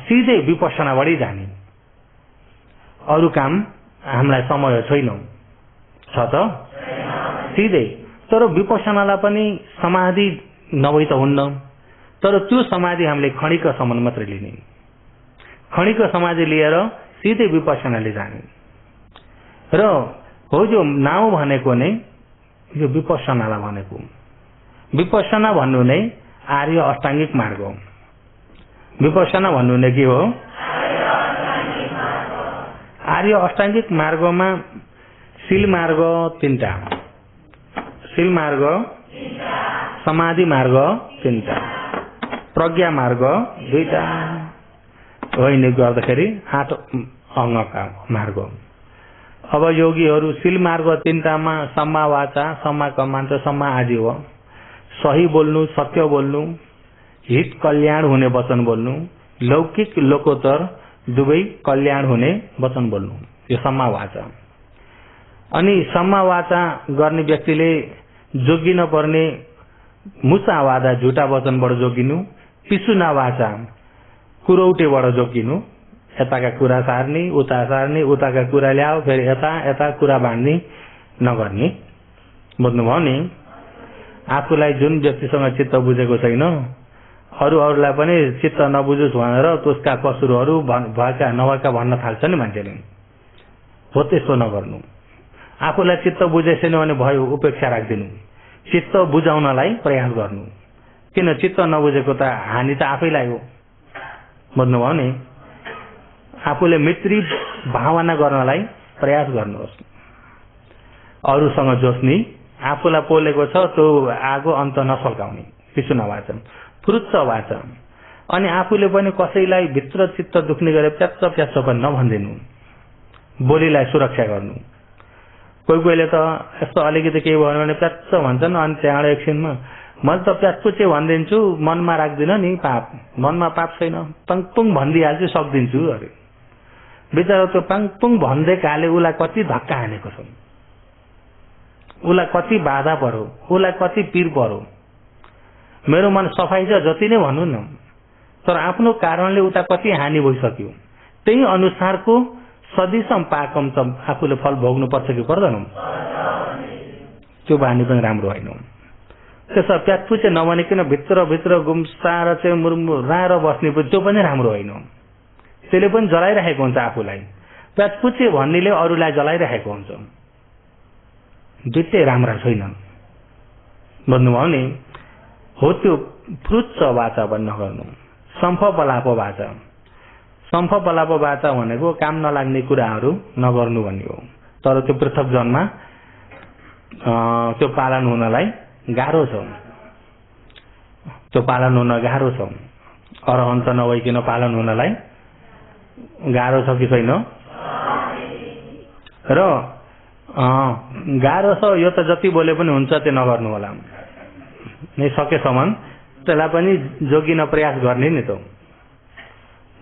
सिधै विपसनाबाटै जाने, अरू काम हामीलाई समय छैन, छ त? सिधै। तर विपसनालाई पनि समाधि नभई त हुन्न। तर त्यो समाधि हामीले खणिकसम्म मात्र लिने। खणिक समाधि लिएर सिधै विपसनाले जाने। र हो जो नाउँ भनेको नै यो विपसनालाई भनेको। विपसना भन्नु नै आर्य अष्टाङ्गिक मार्ग हो। विपसना भन्नु नै के हो? आर्य अष्टाङ्गिक मार्गमा शील मार्ग 3टा, शील मार्ग, समाधि मार्ग 3टा, प्रज्ञा मार्ग 2टा होइन गर्दाखेरि 8 अङ्गका मार्ग। अब योगीहरू शील मार्ग 3टामा सम्मा वाचा, सम्मा कमान्छ, सम्मा आदि हो। सही बोल्नु, सत्य बोल्नु, हित कल्याण हुने वचन बोल्नु, लौकिक लोकोत्तर दुवै कल्याण हुने वचन बोल्नु, यो सम्मा वाचा। अनि सम्मा वाचा गर्ने व्यक्तिले जोगिन पर्ने मुसा वाचा झुटा वचनबाट जोगिनु, पिसुना वाचा कुरौटेबाट जोगिनु, यताका कुरा सार्ने, उताका कुरा ल्याऊ, फेरि यता कुरा बाँड्ने नगर्ने। बुझ्नुभयो नि? आफूलाई जुन व्यक्तिसँग चित्त बुझेको छैन अरूलाई पनि चित्त नबुझोस् भनेर त्यसका कसुरहरू भएका नभएका भन्न थाल्छ नि मान्छेले। हो त्यस्तो नगर्नु। आफूलाई चित्त बुझेछैन भने भयो, उपेक्षा राखिदिनु। चित्त बुझाउनलाई प्रयास गर्नु। किन चित्त नबुझेको त हानि त आफैलाई हो। बुझ्नुभयो नि? आफूले मैत्री भावना गर्नलाई प्रयास गर्नुहोस्। अरूसँग जोस्नी, आफूलाई पोलेको छ त्यो आगो अन्त नसल्काउने। पिसुना वाचन। फुरुच्च वाचन, अनि आफूले पनि कसैलाई भित्र चित्त दुख्ने गरे प्याच्च प्याच्च पनि नभनिदिनु, बोलीलाई सुरक्षा गर्नु। कोही कोहीले त यस्तो अलिकति केही भयो भने प्याच्च भन्छन्, अनि त्यहाँबाट एकछिनमा मैले त प्याच्चुचे भनिदिन्छु, मनमा राख्दिनँ नि पाप, मनमा पाप छैन, पाङपुङ भनिदिइहाल्छु, सक्दिन्छु अरे। बिचरा त्यो पाङपुङ भनिदिएकाले उसलाई कति धक्का हानेको छ, उसलाई कति बाधा पर्यो, उसलाई कति पीर पर्यो। मेरो मन सफाई छ जति नै भन्नु न, तर आफ्नो कारणले उता कति हानि भइसक्यो। त्यही अनुसारको सदिसम पाकम त आफूले फल भोग्नु पर्छ कि पर्दैन? त्यो बानी पनि राम्रो होइन। त्यसो प्याचपुचे नभनिकन भित्र भित्र गुम्साएर चाहिँ मुरमुराएर बस्ने त्यो पनि राम्रो होइन। त्यसले पनि जलाइरहेको हुन्छ आफूलाई। प्याचपुचे भन्नेले अरूलाई जलाइरहेको हुन्छ। दुईटै राम्रा छैनन्। भन्नुभयो नि, हो त्यो फ्रुच्च वाचा पनि नगर्नु, सम्फ बलाप वाचा। सम्फ बलाप वाचा भनेको काम नलाग्ने कुराहरू नगर्नु भन्ने हो। तर त्यो पृथक जन्ममा त्यो पालन हुनलाई गाह्रो छ। त्यो पालन हुन गाह्रो छ। अरहन्त नभइकन पालन हुनलाई गाह्रो छ कि छैन? र गाह्रो छ। यो त जति बोले पनि हुन्छ त्यो नगर्नु होला। नै सकेसम्म त्यसलाई पनि जोगिन प्रयास गर्ने नि त,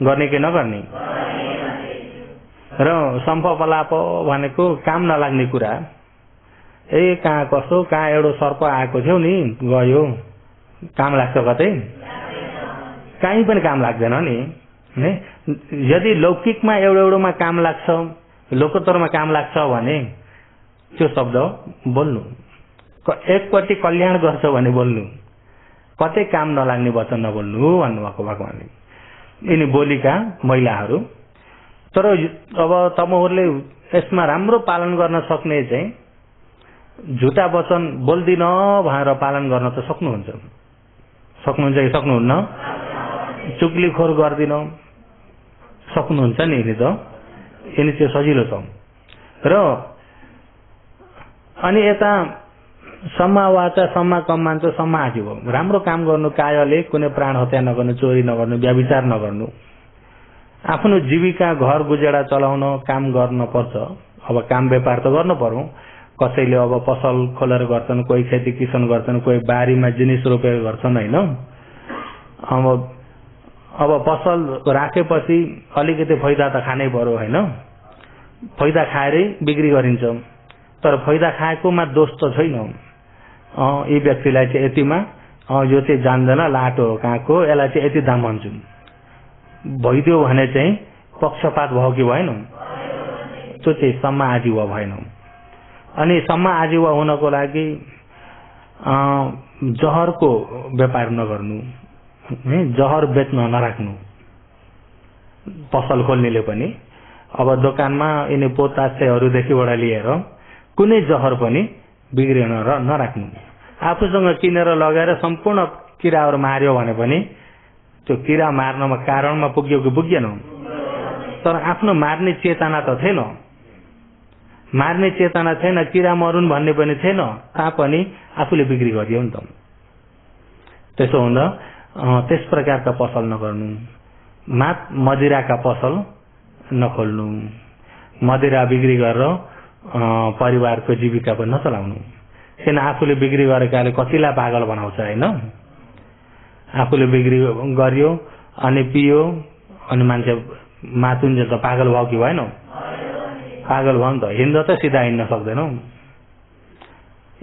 गर्ने कि नगर्ने। र सम्फ बलाप भनेको काम नलाग्ने कुरा। कहाँ कसो, कहाँ एउटा सर्प आएको थियो नि, गयो, काम लाग्छ कतै? कहीँ पनि काम लाग्दैन नि। यदि लौकिकमा एउटोमा काम लाग्छ, लोकोत्तरमा काम लाग्छ भने त्यो शब्द बोल्नु। एकपट्टि कल्याण गर्छ भने बोल्नु, कतै काम नलाग्ने वचन नबोल्नु भन्नुभएको भगवानले। यिनी बोलीका महिलाहरू। तर अब तपाईँहरूले यसमा राम्रो पालन गर्न सक्ने चाहिँ झुटा वचन बोल्दिन भनेर पालन गर्न त सक्नुहुन्छ। सक्नुहुन्छ कि सक्नुहुन्न? चुक्लीखोर गर्दिन सक्नुहुन्छ नि। यिनी त यिनी चाहिँ सजिलो छ। र अनि यता सम्मा वाचा सम्मा कम मान्छ, सम्मा आजीव। राम्रो काम गर्नु, कायले कुनै प्राण हत्या नगर्नु, चोरी नगर्नु, व्यभिचार नगर्नु, आफ्नो जीविका घर गुजेडा चलाउन काम गर्न पर्छ। अब काम व्यापार त गर्नु पर्यो। कसैले अब पसल खोलेर गर्छन्, कोही खेती किसान गर्छन्, कोही बारीमा जिनिस रोपेर गर्छन् होइन। अब पसल राखेपछि अलिकति फाइदा त खानै पर्यो होइन। फाइदा खाएरै बिक्री गरिन्छ। तर फाइदा खाएकोमा दोष त छैन। यी व्यक्तिलाई चाहिँ यतिमा, यो चाहिँ जान्दैन, लाटो हो कहाँको, यसलाई चाहिँ यति दाम भन्छु भइदियो भने चाहिँ पक्षपात भयो कि भएन? त्यो चाहिँ सम्मा आजीव भएन। अनि सम्मा आजीव हुनको लागि जहरको व्यापार नगर्नु, जहर बेच्न नराख्नु। पसल खोल्नेले पनि अब दोकानमा यिनी पोतासेहरूदेखिबाट लिएर कुनै जहर पनि बिग्रिन नराख्नु। आफूसँग किनेर लगाएर सम्पूर्ण किराहरू मार्यो भने पनि त्यो किरा मार्नमा कारणमा पुग्यो कि पुगेन? तर आफ्नो मार्ने चेतना त थिएन। मार्ने चेतना छैन, किरा मरुन् भन्ने पनि थिएन, तापनि आफूले बिक्री गरियो नि त। त्यसो हुँदा त्यस प्रकारका पसल नगर्नु। मदिराका पसल नखोल्नु। मदिरा बिक्री गरेर परिवारको जीविका पनि नचलाउनु। किन आफूले बिक्री गरेकाले कतिलाई पागल बनाउँछ होइन। आफूले बिक्री गरियो अनि पियो अनि मान्छे मातुन्जेल त पागल भयो कि भएन? पागल भयो नि त। हिँड्द त सिधा हिँड्न सक्दैन,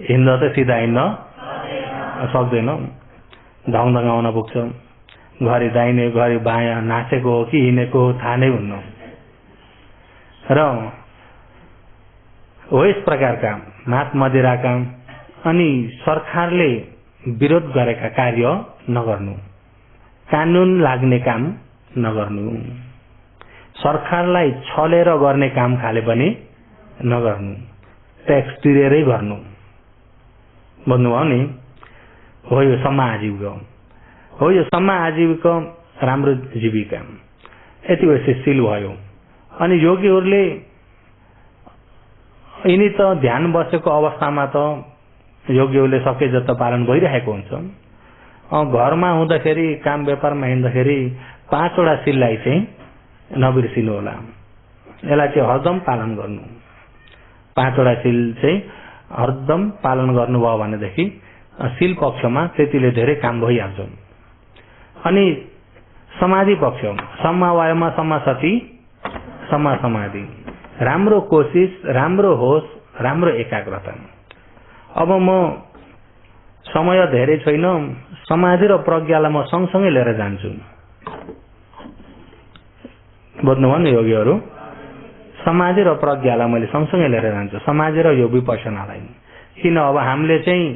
हिँड्द त सिधा हिँड्न सक्दैन, धङधङाउन पुग्छ। घरि दाहिने घरि बायाँ नाचेको हो कि हिँडेको हो थाहा नै हुन्न। र हो यस प्रकारका मात मदिराका अनि सरकारले विरोध गरेका कार्य नगर्नु। कानून लाग्ने काम नगर्नु। सरकारलाई छलेर गर्ने काम खाले पनि नगर्नु। ट्याक्स तिरेरै गर्नु। भन्नुभयो नि, हो यो सम्मा आजीविका हो। यो सम्मा आजीविका राम्रो जीविका। यति वैशिष्टिल भयो। अनि योगीहरूले यिनी त ध्यान बसेको अवस्थामा त योगीहरूले सके जस्तो पालन भइरहेको हुन्छ। घरमा हुँदाखेरि काम व्यापारमा हिँड्दाखेरि 5 वटा सिललाई चाहिँ नबिर्सिनु होला। यसलाई चाहिँ हरदम पालन गर्नु। 5 वटा सिल चाहिँ हरदम पालन गर्नुभयो भनेदेखि सिल पक्षमा त्यतिले धेरै काम भइहाल्छ। अनि समाधि पक्ष सम्मा वायमा सम्मा सति सम्मा समाधि, राम्रो कोशिश, राम्रो होस, राम्रो एकाग्रता। अब म समय धेरै छैन, समाधि र प्रज्ञालाई म सँगसँगै लिएर जान्छु। बुझ्नुभयो नि योगीहरू, समाधि र प्रज्ञालाई मैले सँगसँगै लिएर जान्छु, समाधि र यो विपसनालाई। किन अब हामीले चाहिँ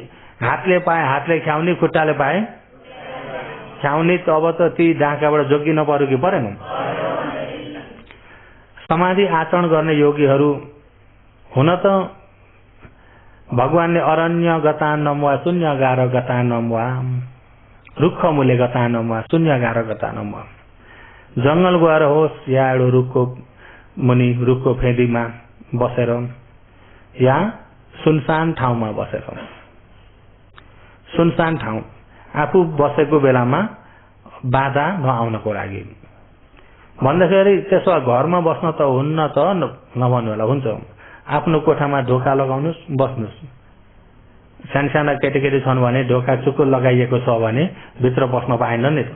हातले पाए हातले ख्याउने, खुट्टाले पाए ख्याउने, त अब त ती डाँकाबाट जोगिन पर्यो कि परेन? समाधि आचरण गर्ने योगीहरू हुन त भगवानले अरण्य गतानम वा शून्यगार गतानम वा रुख मूल्य गतानम वा शून्यगार गतानम वा, जंगल गएर होस् या एउटा रुखको मुनि रुखको फेदीमा बसेर या सुनसान ठाउँमा बसेर, सुनसान ठाउँ आफू बसेको बेलामा बाधा नआउनको लागि भन्दाखेरि त्यसो घरमा बस्न त हुन्न त नभन्नु होला, हुन्छ आफ्नो कोठामा ढोका लगाउनुस्, बस्नुस्। साना केटाकेटी छन् भने ढोका चुक्को लगाइएको छ भने भित्र बस्न पाएन नि त,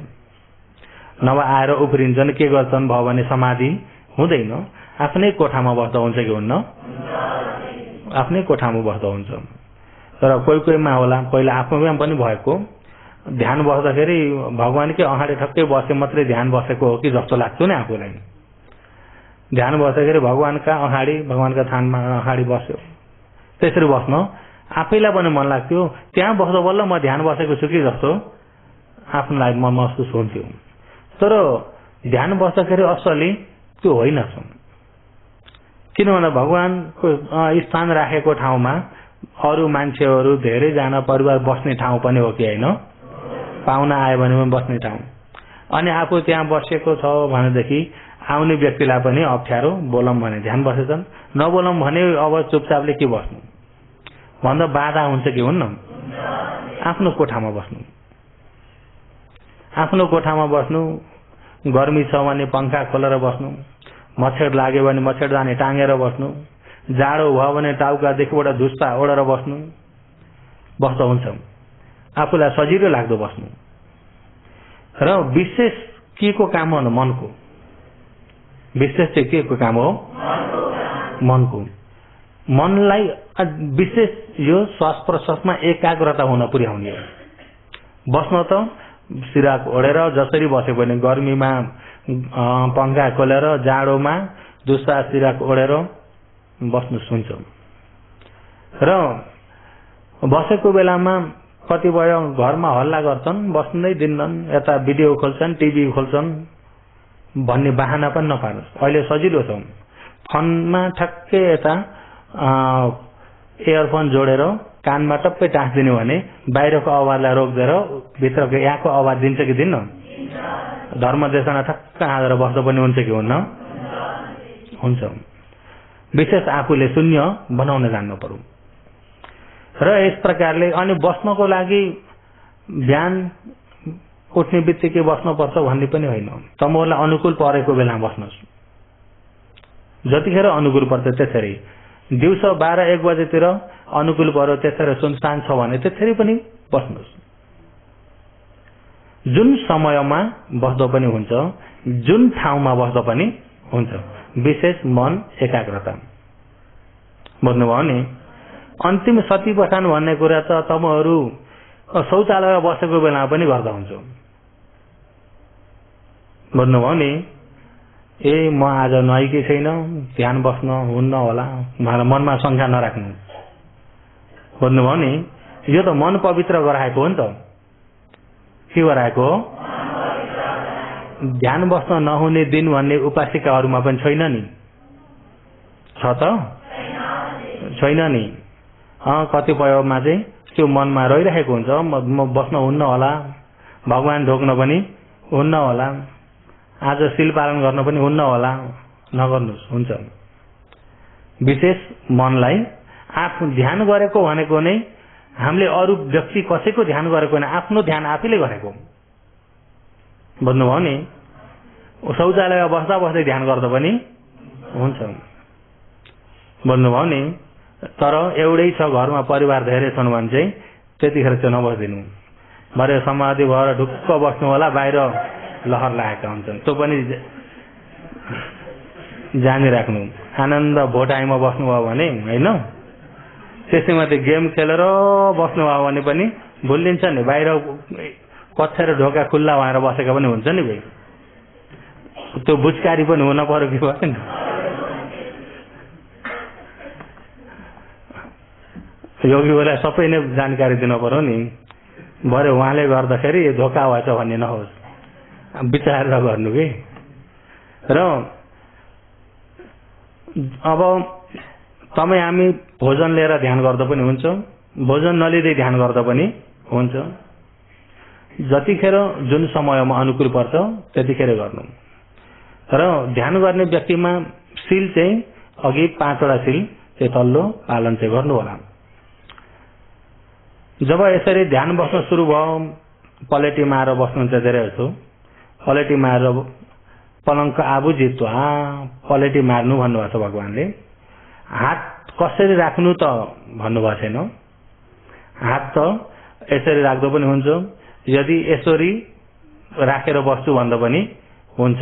नभए आएर उफ्रिन्छन्, के गर्छन् भयो भने समाधि हुँदैन। आफ्नै कोठामा बस्दा हुन्छ कि हुन्न? आफ्नै कोठामा बस्दा हुन्छ। तर कोही कोहीमा होला, पहिला आफूमा पनि भएको ध्यान बस्दाखेरि भगवानकै अगाडि ठक्कै बसे मात्रै ध्यान बसेको हो कि जस्तो लाग्छ नि आफूलाई। ध्यान बस्दाखेरि भगवानका अगाडि, भगवानका थानमा अगाडि बस्यो, त्यसरी बस्न आफैलाई पनि मन लाग्थ्यो। त्यहाँ बस्दा बल्ल म ध्यान बसेको छु कि जस्तो आफ्नोलाई म महसुस हुन्थ्यो। तर ध्यान बस्दाखेरि असली त्यो होइन। किन भन्दा भगवानको स्थान राखेको ठाउँमा अरू मान्छेहरू धेरैजना परिवार बस्ने ठाउँ पनि हो कि होइन? पाहुना आयो भने पनि बस्ने ठाउँ। अनि आफू त्यहाँ बसेको छ भनेदेखि आउने व्यक्तिलाई पनि अप्ठ्यारो, बोलौँ भने ध्यान बसेछन्, नबोलौँ भने अब चुपचापले के बस्नु भन्दा बाधा हुन्छ कि हुन्न? आफ्नो कोठामा बस्नु, आफ्नो कोठामा बस्नु। गर्मी छ भने पंखा खोलेर बस्नु, मच्छर लाग्यो भने मच्छरदानी टाँगेर बस्नु, जाडो भयो भने टाउकादेखिबाट धुस्ता ओढेर बस्नु, बस्दा हुन्छ। आफूलाई सजिलो लाग्दो बस्नु। र विशेष के को काम हो? मनको। विशेष चाहिँ के को काम हो? मनको। मनलाई विशेष यो श्वास प्रश्वासमा एकाग्रता हुन पुर्याउने हो। बस्न त सिराक ओढेर जसरी बसे पनि, गर्मीमा पंखा खोलेर, जाडोमा दुस्सा सिराक ओढेर बस्नु हुन्छ। र बसेको बेलामा कतिपय घरमा हल्ला गर्छन्, बस्नै दिन्नन्, यता भिडियो खोल्छन्, टिभी खोल्छन् भन्ने बाहना पनि नपार्नुहोस्। अहिले सजिलो छ, फोनमा ठक्कै यता इयरफोन जोडेर कानमा टप्पै टाँसिदिनु भने बाहिरको आवाजलाई रोक्देर भित्रको यहाँको आवाज दिन्छ कि दिन्न? धर्मदेशना ठक्क हालेर बस्दा पनि हुन्छ कि हुन्न? हुन्छ। विशेष आफूले शून्य बनाउन जान्नु पर्यो। र यस प्रकारले अनि बस्नको लागि बिहान उठ्ने बित्तिकै बस्नुपर्छ भन्ने पनि होइन। तमोलाई अनुकूल परेको बेला बस्नुहोस्, जतिखेर अनुकूल पर्छ त्यसरी। दिउँसो 12-1 बजेतिर अनुकूल पर्यो, त्यसरी सुनसान छ भने त्यसरी पनि बस्नुहोस्। जुन समयमा बस्दा पनि हुन्छ, जुन ठाउँमा बस्दा पनि हुन्छ। विशेष मन एकाग्रता। बुझ्नुभयो नि? अन्तिम सती पठान भन्ने कुरा त तपाईँहरू शौचालयमा बसेको बेलामा पनि गर्दा हुन्छ। बुझ्नुभयो नि? ए म आज नुहाएकै छैन, ध्यान बस्न हुन्न होला भनेर मनमा शङ्का नराख्नु। बुझ्नुभयो नि? यो त मन पवित्र गराएको हो नि त। के गराएको हो? ध्यान बस्न नहुने दिन भन्ने उपासिकाहरूमा पनि छैन नि? छ त? छैन नि? कतिपयमा चाहिँ त्यो मनमा रहिरहेको हुन्छ, म बस्न हुन्न होला, भगवान ढोक्न पनि हुन्न होला, आज सिल पालन गर्न पनि हुन्न होला। नगर्नुहोस्, हुन्छ। विशेष मनलाई आफू ध्यान गरेको भनेको नै हामीले अरू व्यक्ति कसैको ध्यान गरेको होइन, आफ्नो ध्यान आफैले गरेको। बुझ्नुभयो नि? शौचालयमा बस्दा बस्दै ध्यान गर्दा पनि हुन्छ। बुझ्नुभयो नि? तर एउटै छ घरमा, परिवार धेरै छन् भने चाहिँ त्यतिखेर चाहिँ नबस्दिनु। भरे समाधि भएर ढुक्क बस्नु होला, बाहिर लहर लागेका हुन्छन्, त्यो पनि जानिराख्नु। आनन्द भोटाइमा बस्नुभयो भने होइन, त्यसैमा त्यो गेम खेलेर बस्नुभयो भने पनि भुलिन्छ नि। बाहिर कक्षार ढोका खुल्ला भएर बसेका पनि हुन्छ नि भाइ, त्यो बुझकारी पनि हुन पर्यो कि भएन? योगीलाई सबै नै जानकारी दिनु पर्यो नि। भरे उहाँले गर्दाखेरि धोका भएछ भन्ने नहोस्, विचार गर्नु कि। र अब तपाईँ हामी भोजन लिएर ध्यान गर्दा पनि हुन्छ, भोजन नलिँदै ध्यान गर्दा पनि हुन्छ। जतिखेर जुन समयमा अनुकूल पर्छ त्यतिखेर गर्नु। र ध्यान गर्ने व्यक्तिमा सिल चाहिँ अघि 5 वटा सिल चाहिँ तल्लो पालन चाहिँ गर्नु होला। जब यसरी ध्यान बस्न सुरु भयो, पलेटी मारेर बस्नुहुन्छ धेरै जसो, पलेटी मारेर पलङको आबु जित्वा पलेटी मार्नु भन्नुभएको छ भगवानले। हात कसरी राख्नु त भन्नुभएको छैन, हात त यसरी राख्दा पनि हुन्छ, यदि यसरी राखेर बस्छु भन्दा पनि हुन्छ।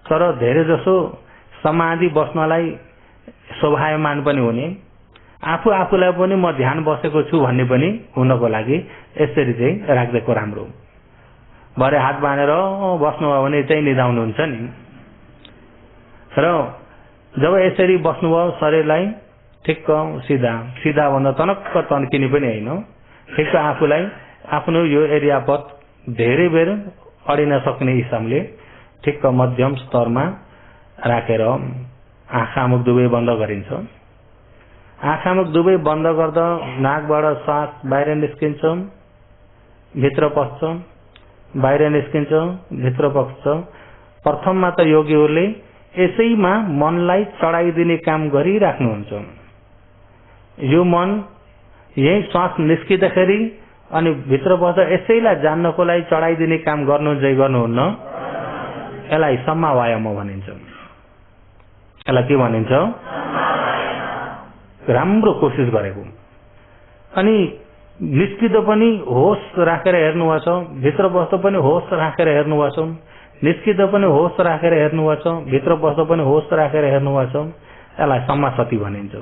तर धेरै जसो समाधि बस्नलाई शोभायमान पनि हुने, आफू आफूलाई पनि म ध्यान बसेको छु भन्ने पनि हुनको लागि यसरी चाहिँ राख्देको राम्रो। भरे हात बाँधेर बस्नुभयो भने चाहिँ निदाउनुहुन्छ नि। र जब यसरी बस्नुभयो, शरीरलाई ठिक्क सिधा सिधा भन्दा तनक्क तन्किने पनि होइन, ठिक्क आफूलाई आफ्नो यो एरिया पथ धेरै बेर अडिन सक्ने हिसाबले ठिक्क मध्यम स्तरमा राखेर आँखा मुख दुवै बन्द गरिन्छ। आँखा मुख दुवै बन्द गर्दा नाकबाट श्वास बाहिर निस्किन्छ, भित्र पस्छ, बाहिर निस्किन्छ, भित्र पस्छ। प्रथममा त योगीहरूले यसैमा मनलाई चढाइदिने काम गरिराख्नुहुन्छ। यो मन यही श्वास निस्किँदाखेरि अनि भित्र बस्दा यसैलाई जान्नको लागि चढाइदिने काम गर्नुहुन्छ कि गर्नुहुन्न? यसलाई समावायाम भनिन्छ। यसलाई के भनिन्छ? राम्रो कोसिस गरेको। अनि निस्किँदा पनि होस राखेर हेर्नुभएको छ, भित्र बस्दा पनि होस राखेर हेर्नुभएको छ, निस्किँदा पनि होस राखेर हेर्नुभएको छ, भित्र बस्दा पनि होस राखेर हेर्नुभएको छ। यसलाई समासति भनिन्छ।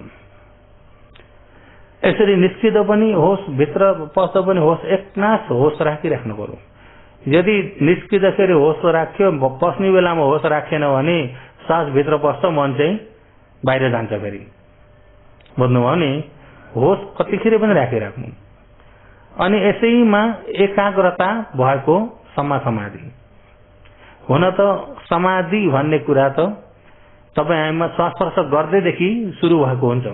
यसरी निस्किँदा पनि होस, भित्र पस्दा पनि होस, एकनास होस राखिराख्नु पर्यो। यदि निस्किँदाखेरि होस राख्यो, पस्ने बेलामा होस राखेन भने सास भित्र पस्छ, मन चाहिँ बाहिर जान्छ फेरि। बुझ्नुभयो नि? होस कतिखेर पनि राखिराख्नु। अनि यसैमा एकाग्रता भएको समाधि। हुन त समाधि भन्ने कुरा त तपाईँ हामीमा श्वास प्रश्वास गर्दैदेखि सुरु भएको हुन्छ।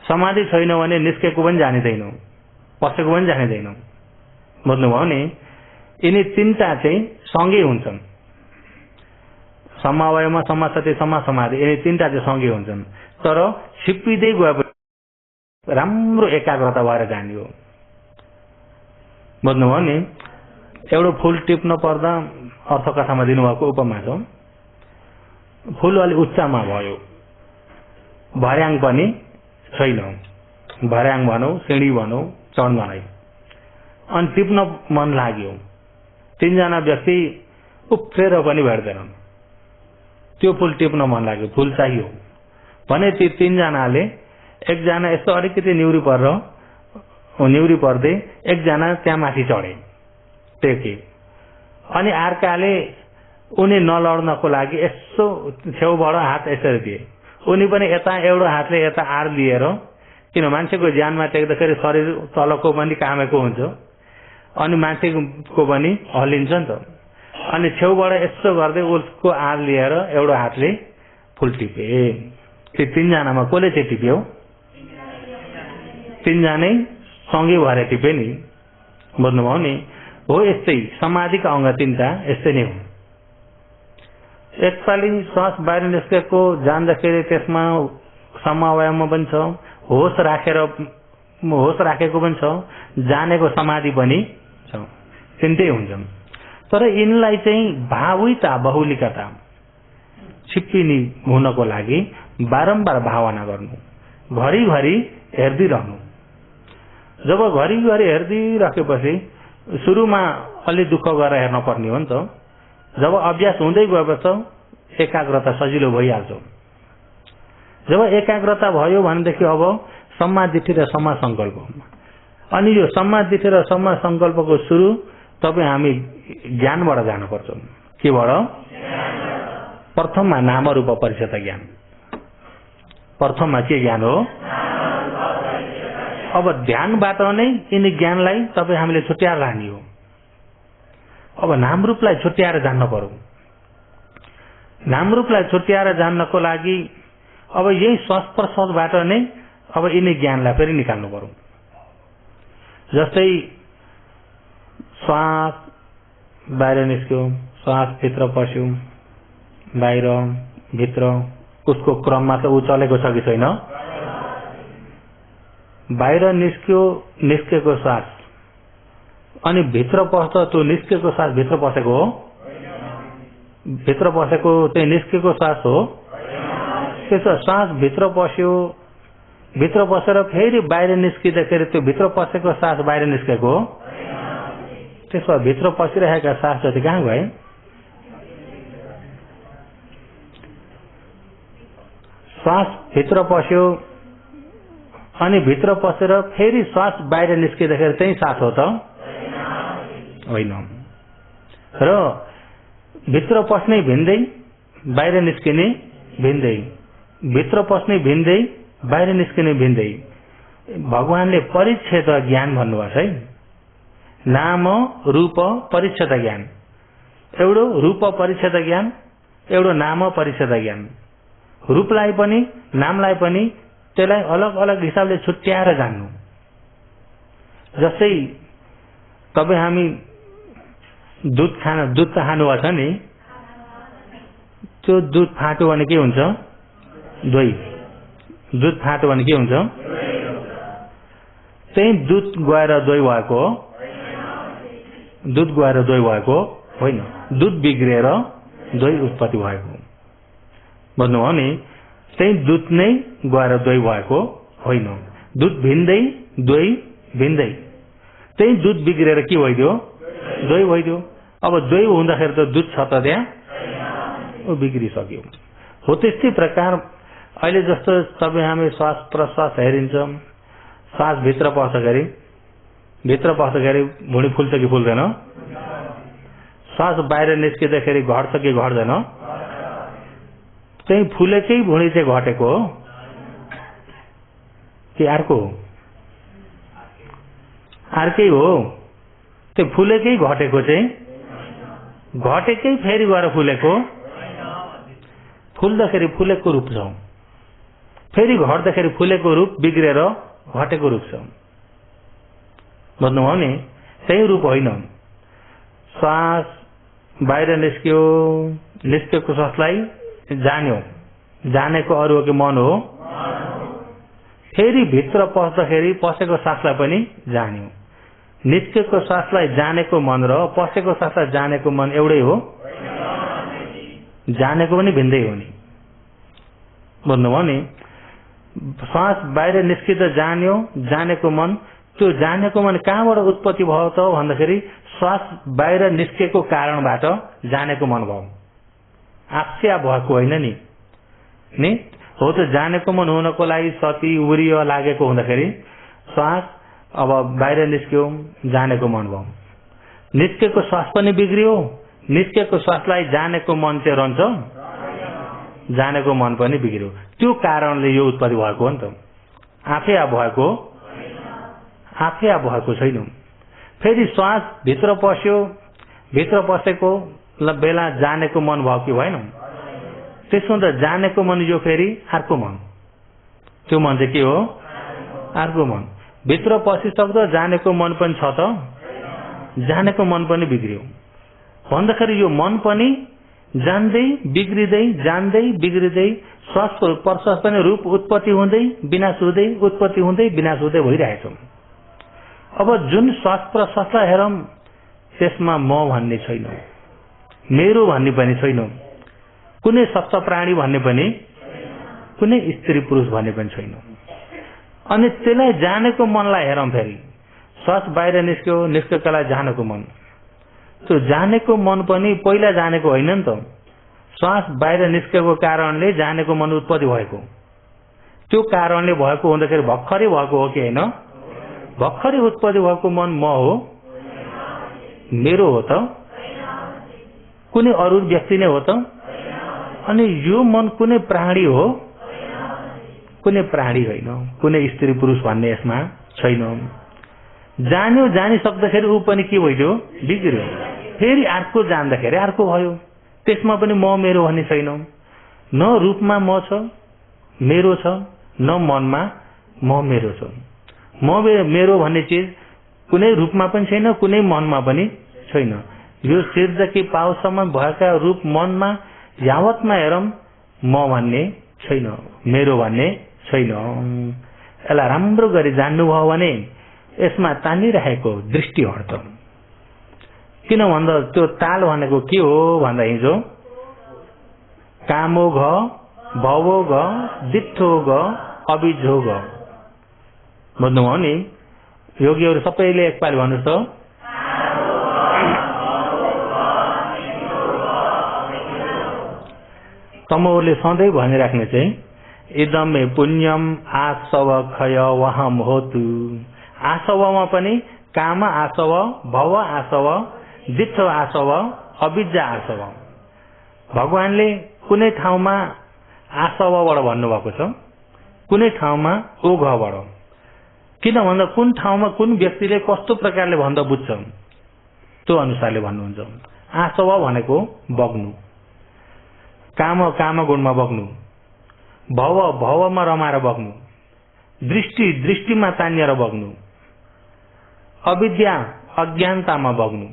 समाधि छैन भने निस्केको पनि जानिँदैन, पसेको पनि जानिँदैन। बुझ्नुभयो नि? यिनी तीनटा चाहिँ सँगै हुन्छन्। समवायमा समासति समाधि, यिनी तीनटा चाहिँ सँगै हुन्छन्। तर छिप्पिँदै गएपछि राम्रो एकाग्रता भएर जाने हो। बुझ्नुभयो नि? एउटा फूल टिप्न पर्दा अर्थकथामा दिनुभएको उपमा छ। फूल अलि उच्चमा भयो, भर्याङ पनि छैन, भर्याङ भनौँ, सिँढी भनौँ, चढ्नलाई। अनि टिप्न मन लाग्यो, 3 जना व्यक्ति उफ्रेर पनि भेट्दैनन्। त्यो फूल टिप्न मन लाग्यो, फूल चाहियो भने ती 3 जनाले, एकजना यस्तो अलिकति निउरी पर्दै एकजना त्यहाँ माथि चढे, टेके। अनि अर्काले उनी नलड्नको लागि यसो छेउबाट हात यसरी दिए। उनी पनि यता एउटा हातले यता आर लिएर, किन मान्छेको ज्यानमा टेक्दाखेरि शरीर तलको पनि कामेको हुन्छ, अनि मान्छेको पनि हल्लिन्छ नि त। अनि छेउबाट यसो गर्दै उसको आर लिएर एउटा हातले फुल टिपे। ती 3 जनामा कसले चाहिँ टिप्यो? 3 जनै सँगै भएर टिपे नि। बुझ्नुभयो नि? हो यस्तै समाधिका अङ्ग 3टा यस्तै नै हो। एकपालि श्वास बाहिर निस्केको जान्दाखेरि त्यसमा समवायमा पनि छ, होस राखेर होस राखेको पनि छ, जानेको समाधि पनि छ, तिनटै हुन्छन्। तर यिनलाई चाहिँ भाविता बहुलिकता छिप्पिनी हुनको लागि बारम्बार भावना गर्नु, घरिघरि हेर्दिरहनु। जब घरिघरि हेर्दिराखेपछि सुरुमा अलि दुःख गरेर हेर्न पर्ने हो नि त। जब अभ्यास हुँदै गएपछि एकाग्रता सजिलो भइहाल्छ। जब एकाग्रता भयो भनेदेखि अब सम्मा दिठि र सम्मा संकल्प, अनि यो सम्मा दिठि र सम्मा संकल्पको सुरु तपाईँ हामी ज्ञानबाट जानुपर्छ। केबाट? प्रथममा नाम रूप परिचय ज्ञान। प्रथममा के ज्ञान हो? अब ध्यानबाट नै यिनी ज्ञानलाई तपाईँ हामीले छुट्याएर लाने हो। अब नाम रूपलाई छुट्याएर जान्न पर्यो। नाम रूपलाई छुट्याएर जान्नको लागि अब यही श्वास प्रश्वासबाट नै अब यिनी ज्ञानलाई फेरि निकाल्नु पर्यो। जस्तै श्वास बाहिर निस्क्यो, श्वास भित्र पस्यो, बाहिर भित्र, उसको क्रममा त ऊ चलेको छ कि छैन? बाहिर निस्क्यो, निस्केको श्वास, अनि भित्र पस्दा त्यो निस्केको श्वास भित्र पसेको हो? भित्र पसेको चाहिँ निस्केको श्वास हो? त्यसो श्वास भित्र पस्यो, भित्र पसेर फेरि बाहिर निस्किँदाखेरि त्यो भित्र पसेको श्वास बाहिर निस्केको हो? त्यसो भित्र पसिरहेका श्वास जति कहाँ गए? श्वास भित्र पस्यो अनि भित्र पसेर फेरि श्वास बाहिर निस्किँदाखेरि चाहिँ श्वास हो त? होइन। र भित्र पस्ने भिन्दै, बाहिर निस्किने भिन्दै, भित्र पस्ने भिन्दै, बाहिर निस्किने भिन्दै। भगवानले परिच्छेद ज्ञान भन्नुभएको है। नाम रूप परिच्छेद ज्ञान, एउटो रूप परिच्छेद ज्ञान, एउटो नाम परिच्छेद ज्ञान। रूपलाई पनि नामलाई पनि त्यसलाई अलग अलग हिसाबले छुट्याएर जान्नु। जस्तै तपाईँ हामी दुध त खानुभएको छ नि, त्यो दुध फाट्यो भने के हुन्छ? दही। दुध फाट्यो भने के हुन्छ? त्यही दुध गएर दही भएको हो? दुध गएर दही भएको होइन, दुध बिग्रिएर दही उत्पत्ति भएको। भन्नुभयो नि, त्यही दुध नै गएर दही भएको होइन। दुध भिन्दै, दही भिन्दै। त्यही दुध बिग्रेर के भइदियो? दही भइदियो। अब दही हुँदाखेरि त दुध छ त त्यहाँ? ओ बिग्रिसक्यो। हो त्यस्तै प्रकार अहिले जस्तो तपाईँ हामी श्वास प्रश्वास हेरिन्छ, श्वास भित्र पस्दाखेरि भुँडी फुल्छ कि फुल्दैन? श्वास बाहिर निस्किँदाखेरि घट्छ कि घट्दैन? त्यही फुलेकै भुँडी चाहिँ घटेको हो कि अर्को हो? अर्कै हो। त्यो फुलेकै घटेको चाहिँ घटेकै फेरि गएर फुलेको, फुल्दाखेरि फुलेको रूप छ, फेरि घट्दाखेरि फुलेको रूप बिग्रेर घटेको रूप छ। भन्नुभयो नि, त्यही रूप होइन। श्वास बाहिर निस्क्यो, निस्केको श्वासलाई जान्यो, जानेको अरू हो कि मन हो? फेरि भित्र पस्दाखेरि पसेको श्वासलाई पनि जान्यो। निस्केको श्वासलाई जानेको मन र पसेको श्वासलाई जानेको मन एउटै हो? जानेको पनि भिन्दै हो नि। भन्नुभयो नि, श्वास बाहिर निस्किँदा जान्यो, जानेको मन, त्यो जानेको मन कहाँबाट उत्पत्ति भयो त भन्दाखेरि श्वास बाहिर निस्केको कारणबाट जानेको मन भयो। आफस्या भएको होइन नि। हो त जानेको मन हुनको लागि सती उरिय लागेको हुँदाखेरि श्वास अब बाहिर निस्क्यो, जानेको मन भयो। निस्केको श्वास पनि बिग्रियो, निस्केको श्वासलाई जानेको मन चाहिँ रहन्छ, जानेको मन पनि बिग्रियो। त्यो कारणले यो उत्पत्ति भएको हो नि त। आफै भएको छैन। फेरि श्वास भित्र पस्यो, भित्र पसेको बेला जानेको मन भयो कि भएन? त्यसो त जानेको मन यो फेरि अर्को मन। त्यो मन चाहिँ के हो? अर्को मन। भित्र पसिसक्दा जानेको मन पनि छ त? जानेको मन पनि बिग्रियो भन्दाखेरि यो मन पनि जान्दै बिग्रिँदै जान्दै बिग्रिँदै श्वासको प्रश्वास पनि रूप उत्पत्ति हुँदै विनाश हुँदै उत्पत्ति हुँदै विनाश हुँदै भइरहेछ। अब जुन श्वास प्रश्वासलाई हेरौं त्यसमा म भन्ने छैन, मेरो भन्ने पनि छैन, कुनै सप्त प्राणी भन्ने पनि, कुनै स्त्री पुरुष भन्ने पनि छैन। अनि त्यसलाई जानेको मनलाई हेरौं फेरि, श्वास बाहिर निस्क्यो, निस्केकालाई जानेको मन, त्यो जानेको मन पनि पहिला जानेको होइन नि त, श्वास बाहिर निस्केको कारणले जानेको मन उत्पत्ति भएको, त्यो कारणले भएको हुँदाखेरि भर्खरै भएको हो कि होइन? भर्खरै उत्पत्ति भएको मन म हो, मेरो हो त? कुनै अरू व्यक्ति नै हो त? अनि यो मन कुनै प्राणी हो? कुनै प्राणी होइन, कुनै स्त्री पुरुष भन्ने यसमा छैन। जान्यो, जानिसक्दाखेरि ऊ पनि के भइदियो? बिग्रियो। फेरि अर्को जान्दाखेरि अर्को भयो, त्यसमा पनि म मेरो भन्ने छैन। न रूपमा म छ, मेरो छ, न मनमा म मेरो छ। म मेरो भन्ने चिज कुनै रूपमा पनि छैन, कुनै मनमा पनि छैन। यो सिरदेखि पाउसम्म भएका रूप मनमा यावतमा हेरौं म भन्ने छैन, मेरो भन्ने छैन। यसलाई राम्रो गरी जान्नुभयो भने यसमा तानिरहेको दृष्टि हट्छ। किन भन्दा त्यो ताल भनेको के हो भन्दा हिजो कामो घ भवो घ दिठो घ अबिझो घ भन्नुभयो नि। योगीहरू सबैले एकपाल भन्नुहोस् त, तमोले सधैँ भनिराख्ने चाहिँ इदमे पुण्यम आसव खय वहम होतु। आसवमा पनि काम आसव, भव आसव, दिठो आसव, अबिजा आसव। भगवानले कुनै ठाउँमा आसवबाट भन्नुभएको छ, कुनै ठाउँमा ओघबाट। किन भन्दा कुन ठाउँमा कुन व्यक्तिले कस्तो प्रकारले भन्दा बुझ्छ त्यो अनुसारले भन्नुहुन्छ। आसव भनेको बग्नु, काम काम गुणमा बग्नु, भव भवमा रमाएर बग्नु, दृष्टि दृष्टिमा तानिएर बग्नु, अविद्या अज्ञानतामा बग्नु।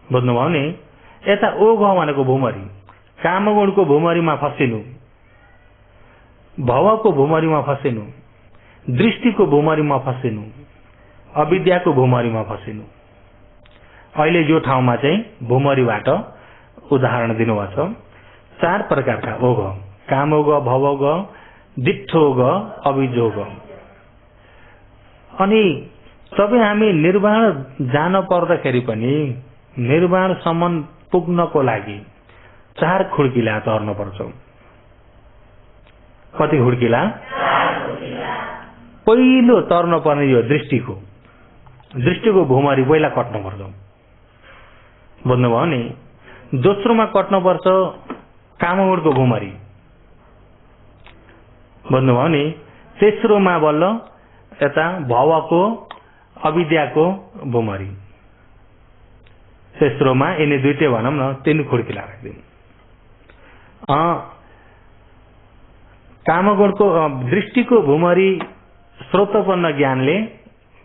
बुझ्नुभयो नि? यता ओघ भनेको भूमरी, कामगुणको भूमरीमा फसिनु, भवको भूमरीमा फसिनु, दृष्टिको भूमरीमा फसिनु, अविद्याको भूमरीमा फसिनु। अहिले यो ठाउँमा चाहिँ भूमरीबाट उदाहरण दिनुभएको छ। 4 प्रकारका ओघ, कामोघ, भवोघ, दिठोघ, अबिजोघ। अनि सबै हामी निर्वाण जान पर्दाखेरि पनि निर्वाणसम्म पुग्नको लागि 4 खुड्किला तर्न पर्छ। कति खुड्किला? पहिलो तर्न पर्ने यो दृष्टिको भूमरी पहिला कट्नु पर्छ। बुझ्नुभयो नि? दोस्रोमा कट्नु पर्छ कामगुणको भूमरी। बुझ्नुभयो नि? तेस्रोमा बल्ल यता भवको अविद्याको भूमरी। तेस्रोमा यिनी दुईटै भनौं न 3 खुड्किला राख्दिनु। कामगुणको दृष्टिको भूमरी स्रोतपन्न ज्ञानले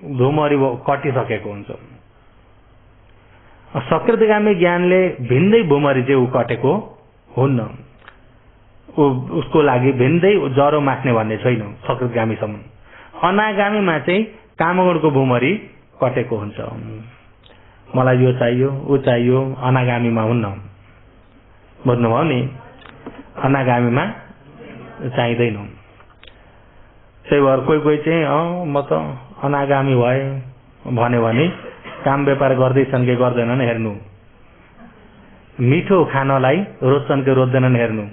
भूमरी कटिसकेको हुन्छ। सकृतगामी ज्ञानले भिन्दै भूमरी चाहिँ ऊ कटेको हुन्न। उसको लागि भिन्दै जरो मास्ने भन्ने छैन सकृतगामीसम्म। अनागामीमा चाहिँ कामगुणको भूमरी कटेको हुन्छ। मलाई यो चाहियो, ऊ चाहियो, अनागामीमा हुन्न। बुझ्नुभयो नि? अनागामीमा चाहिँदैन। त्यही भएर कोही चाहिँ म त अनागामी भए भन्यो भने काम व्यापार गर्दैछन् कि गर्दैनन् हेर्नु, मिठो खानलाई रोज्छन् कि रोज्दैनन् हेर्नु,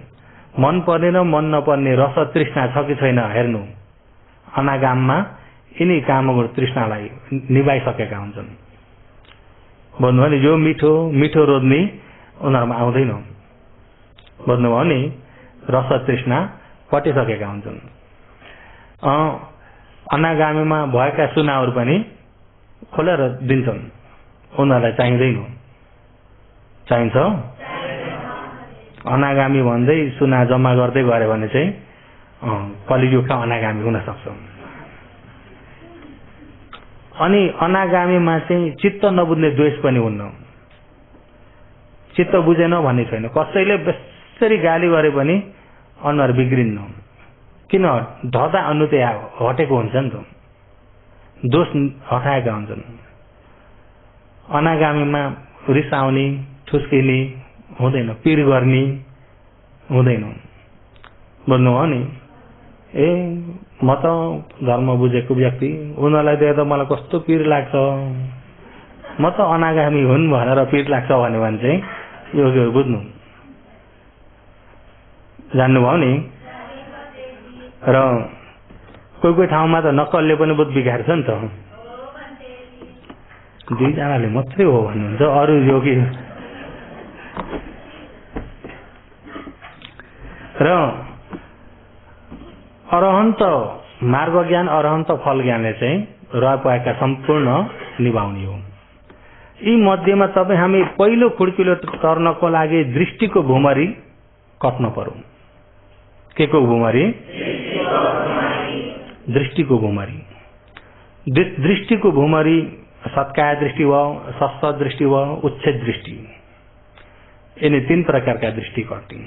मन पर्ने र मन नपर्ने रस तृष्णा छ कि छैन हेर्नु। अनागाममा यिनी कामगुण तृष्णालाई निभाइसकेका हुन्छन्। भन्नुभयो नि? जो मिठो मिठो रोज्ने उनीहरूमा आउँदैन। भन्नुभयो नि? रस तृष्णा कटिसकेका हुन्छन्। अनागामीमा भएका सुनाहरू पनि खोलेर दिन्छन्, उनीहरूलाई चाहिँदैन। चाहिन्छ? अनागामी भन्दै सुना जम्मा गर्दै गरे भने चाहिँ कलियुगका अनागामी हुन सक्छ। अनि अनागामीमा चाहिँ चित्त नबुझ्ने द्वेष पनि हुन्न। चित्त बुझेन भन्ने छैन। कसैले बेसरी गाली गरे पनि अनुहार बिग्रिन्न। किन? धदा अनुते हटेको हुन्छ नि त, दोष हटाएका हुन्छन्। अनागामीमा रिसाउने, ठुस्किने हुँदैन, पीर गर्ने हुँदैन। बुझ्नुभयो नि? ए म त धर्म बुझेको व्यक्ति, उनीहरूलाई देख्दा मलाई कस्तो पीर लाग्छ, म त अनागामी हुन् भनेर पीर लाग्छ भन्यो भने चाहिँ योगीहरू बुझ्नु। जान्नुभयो नि? र कोही ठाउँमा त नक्कलले पनि बुझ बिगार्छ नि त। दुईजनाले मात्रै हो भन्नुहुन्छ अरू योगी। र अरहन्त मार्ग ज्ञान, अरहन्त फल ज्ञानले चाहिँ रपाएका सम्पूर्ण निभाउने हो। यी मध्येमा तपाईँ हामी पहिलो खुड्किलो तर्नको लागि दृष्टिको भुमरी कट्न पर्यो। के को भुमरी? दृष्टिको भुमरी। दृष्टिको भुमरी सत्काय दृष्टि भयो, सस्त दृष्टि भयो, उच्छेद दृष्टि। यिनी 3 प्रकारका दृष्टि कट्टी।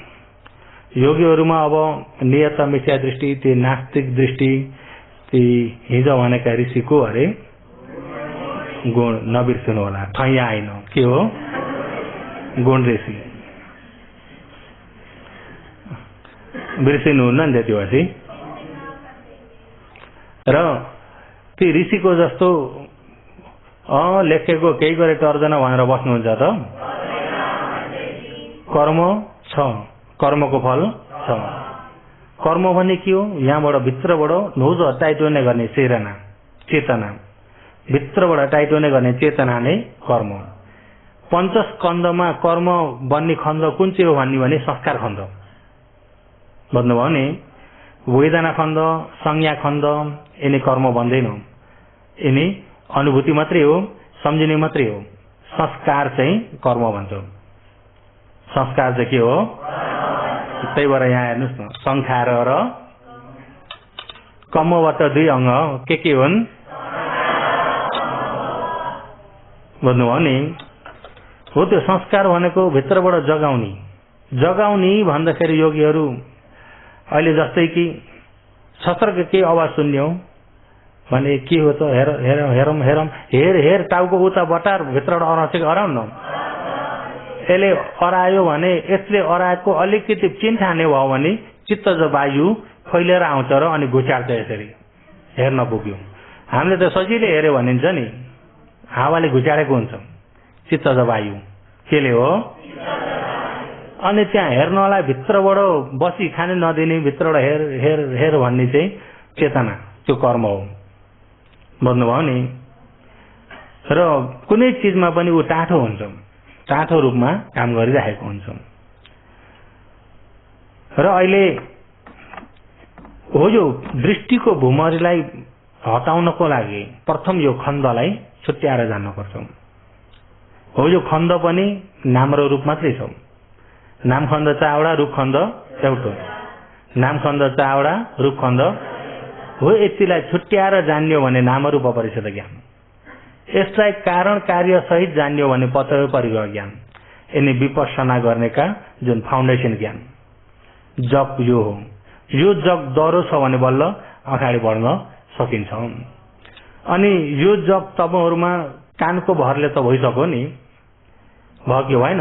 योगीहरूमा अब नियत मिथ्या दृष्टि, ती नास्तिक दृष्टि, ती हिजो भनेका ऋषिको अरे गुण नबिर्सनु होला। ठैया आइन के हो? गुण ऋषि बिर्सिनु हुन्न नि त्यतिपछि। र ती ऋषिको जस्तो लेखेको केही गरे टर्दैन भनेर बस्नुहुन्छ त? कर्म छ, कर्मको फल छ। कर्म भने के हो? यहाँबाट भित्रबाट नौजो टाइटोने गर्ने चेतना, चेतना भित्रबाट टाइटोने गर्ने चेतना नै कर्म। पञ्चस्कन्धमा कर्म बन्ने खण्ड कुन चाहिँ हो भने संस्कार खण्ड। बुझ्नुभयो नि? वेदना खण्ड, संज्ञा खण्ड यिनी कर्म बन्दैन। यिनी अनुभूति मात्रै हो, सम्झिने मात्रै हो। संस्कार चाहिँ कर्म भन्छ। संस्कार चाहिँ के हो? त्यही भएर यहाँ हेर्नुहोस् न, संखार र कमबाट 2 अङ्ग के हुन्? बुझ्नुभयो नि? हो त्यो संस्कार भनेको भित्रबाट जगाउने। जगाउने भन्दाखेरि योगीहरू अहिले जस्तै कि छत्रको केही आवाज सुन्यो भने के हो त? हेर हेर हेरौँ हेरौँ, हेर हेर टाउको उता बटार, भित्रबाट अराउँछ अराउँ न। यसले अरायो भने, यसले अराएको अलिकति चिन्ठाने भयो भने चित्त जो वायु फैलिएर आउँछ र अनि घुचाल्छ। यसरी हेर्न पुग्यो। हामीले त सजिलै हेऱ्यो भनिन्छ नि, हावाले घुचाडेको हुन्छ चित्त जो वायु। केले हो? अनि त्यहाँ हेर्नलाई भित्रबाट बसी खाने नदिने, भित्रबाट हेर हेर हेर भन्ने चाहिँ चेतना, त्यो कर्म हो। बुझ्नुभयो नि? र कुनै चिजमा पनि ऊ टाठो हुन्छ, टाठो रूपमा काम गरिरहेको हुन्छ। र अहिले हो यो दृष्टिको भुमरीलाई हटाउनको लागि प्रथम यो खण्डलाई छुट्याएर जान्नुपर्छ। हो यो खण्ड पनि नाम र रूप मात्रै छ। नाम खण्ड चारवटा, रूप खण्ड एउटा। नाम खण्ड चारवटा, रूप खण्ड हो। यतिलाई छुट्याएर जान्यो भने नाम रूप अपरिचित ज्ञान। यसलाई कारण कार्य सहित जान्यो भने पतय परिग्रह ज्ञान। यिनी विपස්සना गर्नेका जुन फाउन्डेसन ज्ञान जप यो हो। यो जप डह्रो छ भने बल्ल अगाडि बढ्न सकिन्छ। अनि यो जप तपाईँहरूमा कानको भरले त भइसक्यो नि, भयो कि भएन?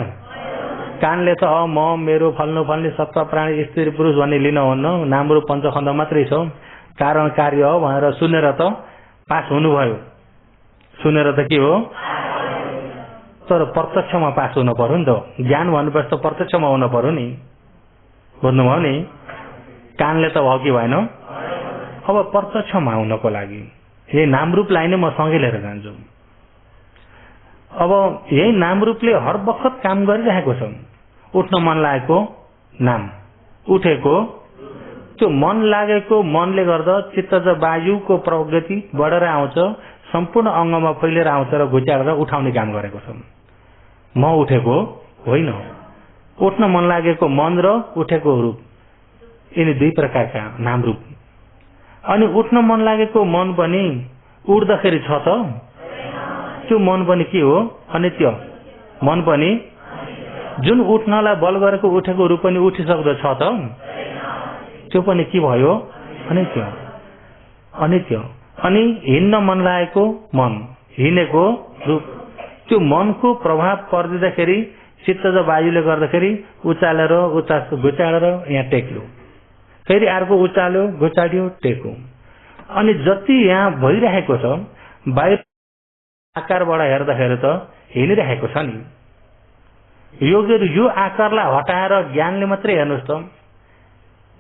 कानले त म मेरो फल्नु फल्ने सत्ता प्राणी स्त्री पुरुष भन्ने लिन हुन्न, नाम रूप पञ्चखण्ड मात्रै छ, कारण कार्य हो भनेर सुनेर त पास हुनुभयो। सुनेर त के हो? तर प्रत्यक्षमा पास हुन पर्यो नि त। ज्ञान भन्नुपर्छ त प्रत्यक्षमा हुन पर्यो नि। बुझ्नुभयो नि? कानले त भयो कि भएन? अब प्रत्यक्षमा हुनको लागि यही नामरूपलाई नै म सँगै लिएर जान्छु। अब यही नामरूपले हर बखत काम गरिरहेको छ। उठ्न मन लागेको नाम, उठेको त्यो मन लागेको मनले गर्दा चित्त वायुको प्रगति बढेर आउँछ, सम्पूर्ण अङ्गमा फैलिएर आउँछ र घुचाएर उठाउने काम गरेको छ। म उठेको होइन। उठ्न मन लागेको मन र उठेको रूप, यिनी 2 प्रकारका नाम रूप। अनि उठ्न मन लागेको मन पनि उठ्दाखेरि छ त? त्यो मन पनि के हो? अनित्य। मन पनि जुन उठ्नलाई बल गरेको उठेको रूप पनि उठिसक्दछ त त्यो पनि के भयो? अनित्य। अनित्य। अनि हिँड्न मन लागेको मन, हिँडेको रूप, त्यो मनको प्रभाव पर्दिँदाखेरि चित्तज वायुले गर्दाखेरि उचालेर घुचालेर यहाँ टेक्यो, फेरि अर्को उचाल्यो घुचाल्यो टेक्यो। अनि जति यहाँ भइरहेको छ बाहिर आकारबाट हेर्दाखेरि त हिँडिरहेको छ नि। योगीहरू यो आकारलाई हटाएर ज्ञानले मात्रै हेर्नुहोस् त,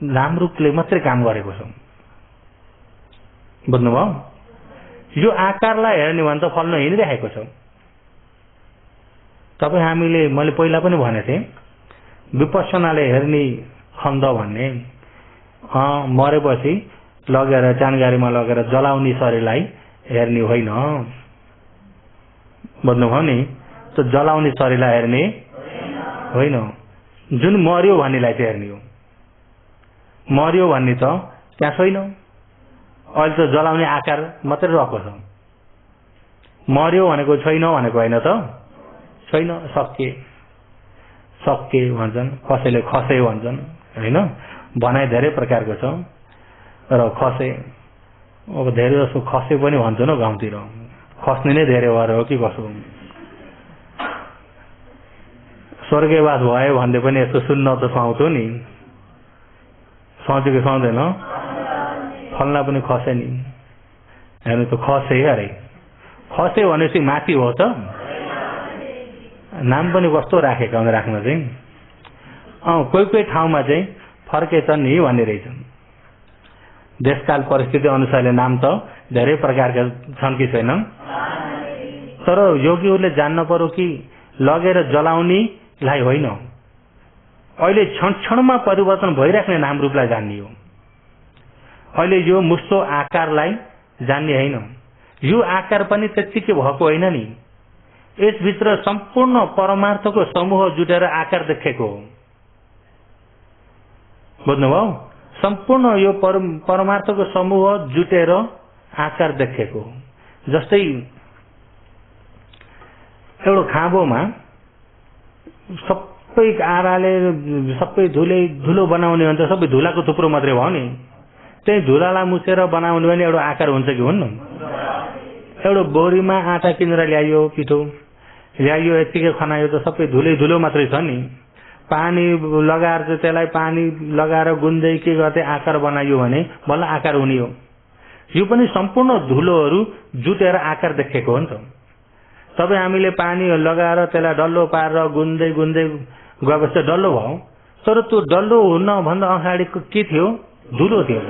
नाम रूपले मात्रै काम गरेको छ। बुझ्नुभयो? यो आकारलाई हेर्ने भने त फल्न हिँडिरहेको छ। तपाईँ हामीले मैले पहिला पनि भनेको थिएँ, विपස්සनाले हेर्ने खण्ड भन्ने मरेपछि लगेर जानगारीमा लगेर जलाउने शरीरलाई हेर्ने होइन। बुझ्नुभयो नि? त्यो जलाउने शरीरलाई हेर्ने होइन, जुन मर्यो भन्नेलाई चाहिँ हेर्ने हो। मर्यो भन्ने त त्यहाँ छैन, अहिले त जलाउने आकार मात्रै रहेको छ। मर्यो भनेको छैन भनेको होइन त, छैन, सके सके भन्छन्, कसैले खसे भन्छन् होइन। भनाइ धेरै प्रकारको छ र खसे अब धेरै जसो खसे पनि भन्छ न गाउँतिर, खस्ने नै धेरै भएर हो कि कसो। स्वर्गवास भयो भन्दै पनि यस्तो सुन्न त सुहाउँथ्यो नि, सुहाउँथ्यो कि सुहाउँदैन? फल्ना पनि खसे नि, हेर्नु त खसे अरे, खसे भनेपछि माथि हो त, नाम पनि कस्तो राखेका हुन् राख्न चाहिँ। कोही कोही ठाउँमा चाहिँ फर्केछन् नि भन्ने रहेछन्। देशकाल परिस्थिति अनुसारले नाम त धेरै प्रकारका छन् कि छैनन्, तर योगीहरूले जान्न पर्यो कि लगेर जलाउनेलाई होइन, अहिले क्षण क्षणमा परिवर्तन भइराख्ने नाम रूपलाई जान्ने हो। अहिले यो मुस्तो आकारलाई जान्ने होइन, यो आकार पनि त्यत्तिकै भएको होइन नि, यसभित्र सम्पूर्ण परमार्थको समूह जुटेर आकार देखेको हो। बुझ्नुभयो? सम्पूर्ण यो परमार्थको समूह जुटेर आकार देखेको। जस्तै एउटा खाँबोमा सबै आराले सबै धुलो बनाउने भने त सबै धुलाको थुप्रो मात्रै भयो नि, त्यही धुलालाई मुछेर बनाउने भने एउटा आकार हुन्छ कि हुन्न? एउटा बोरीमा आटा किनेर ल्याइयो, पिठो ल्याइयो, यतिकै खनायो त सबै धुलो मात्रै छ नि। पानी लगाएर चाहिँ त्यसलाई पानी लगाएर गुन्दै के गर्दै आकार बनाइयो भने बल्ल आकार हुने हो। यो पनि सम्पूर्ण धुलोहरू जुटेर आकार देखेको हो नि त। तपाईँ हामीले पानी लगाएर त्यसलाई डल्लो पारेर गुन्दै गुन्दै गएपछि डल्लो भयो, तर त्यो डल्लो हुन भन्दा अगाडि के थियो? धुलो थियो।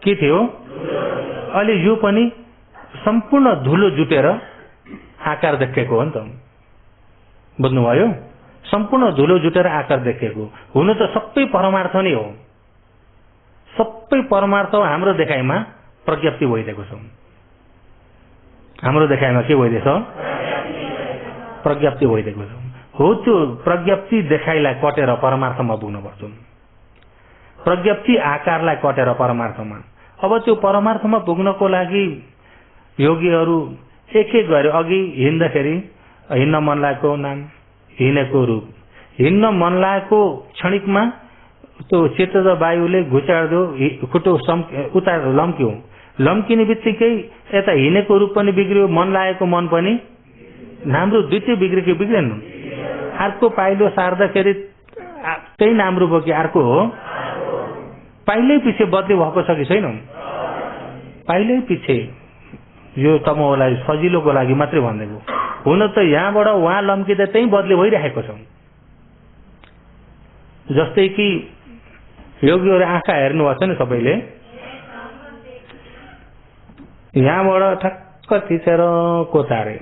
के थियो? अहिले यो पनि सम्पूर्ण धुलो जुटेर आकार देखेको हो नि त। बुझ्नुभयो? सम्पूर्ण धुलो जुटेर आकार देखेको। हुन त सबै परमार्थ नै हो, सबै परमार्थ हाम्रो देखाइमा प्रज्ञप्ति भइदिएको छ। हाम्रो देखाइमा के भइदिएछ? प्रज्ञप्ति भइदिएको छ। हो, त्यो प्रज्ञप्ति देखाइलाई कटेर परमार्थमा पुग्नुपर्छ, प्रज्ञप्ति आकारलाई कटेर परमार्थमा। अब त्यो परमार्थमा पुग्नको लागि योगीहरू एक एक गरे। अघि हिँड्दाखेरि हिँड्न मन लागेको नाम, हिँडेको रूप, हिँड्न मन लागेको क्षणिकमा त्यो चित्तज वायुले घुचाड्यो, खुट्टो उता लम्क्यो, लम्किने बित्तिकै यता हिँडेको रूप पनि बिग्रियो, मन लागेको मन पनि, नाम रूप दुईटै बिग्रियो कि बिग्रेन? अर्को पाइलो सार्दाखेरि त्यही नाम रूप हो कि अर्को हो? पाइलै पछि बदली भएको छ कि छैन? पाइलै पछि। यो तमोलाई सजिलोको लागि मात्रै भनिदिएको। हुन त यहाँबाट उहाँ लम्किँदा त्यही बदली भइरहेको छ। जस्तै कि योगीहरू आँखा हेर्नुभएको छ नि सबैले, यहाँबाट ठक्क थिचेर कोतारे,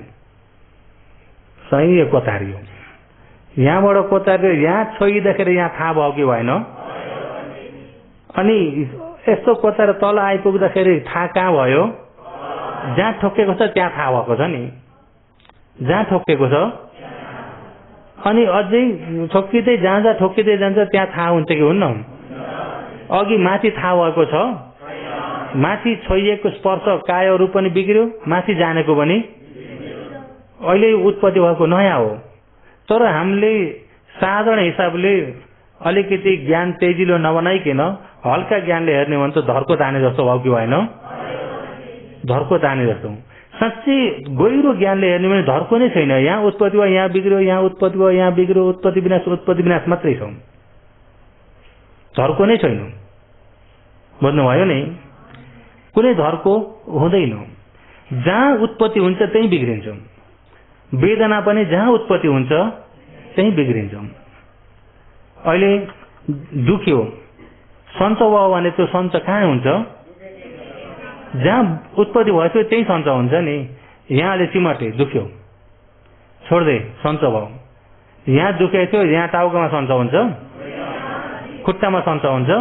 सही कोतारियो, यहाँबाट कोतारियो, यहाँ छोइदाखेरि यहाँ थाहा भयो कि भएन? अनि यस्तो कोतार तल आइपुग्दाखेरि थाहा कहाँ भयो? जहाँ ठोकेको छ त्यहाँ थाहा भएको छ नि, जहाँ ठोकेको छ। अनि अझै ठोकिँदै जहाँ ठोकिँदै जान्छ त्यहाँ थाहा हुन्छ कि हुन्न? अघि माथि थाहा भएको छ, माथि छोइएको स्पर्श कायहरू पनि बिग्रियो, माथि जानेको पनि अहिले उत्पत्ति भएको नयाँ हो। तर हामीले साधारण हिसाबले अलिकति ज्ञान तेजिलो नबनाइकन हल्का ज्ञानले हेर्ने भने त धर्को ताने जस्तो भयो कि भएन? धर्को ताने जस्तो। साँच्चै गहिरो ज्ञानले हेर्ने भने धर्को नै छैन। यहाँ उत्पत्ति भयो, यहाँ बिग्रियो, यहाँ उत्पत्ति भयो, यहाँ बिग्रियो, उत्पत्ति विनाश मात्रै छ, धर्को नै छैन। बुझ्नुभयो नि? कुनै धर्को हुँदैन। जहाँ उत्पत्ति हुन्छ त्यही बिग्रिन्छ। वेदना पनि जहाँ उत्पत्ति हुन्छ त्यही बिग्रिन्छ। अहिले दुख्यो, सन्चो भयो भने त्यो सन्चो कहाँ हुन्छ? जहाँ उत्पत्ति भयो त्यही सन्चो हुन्छ नि। यहाँले चिमटे दुख्यो, छोड्दै सन्चो भयो। यहाँ दुखेको थियो, यहाँ टाउकोमा सन्चो हुन्छ? खुट्टामा सन्चो हुन्छ?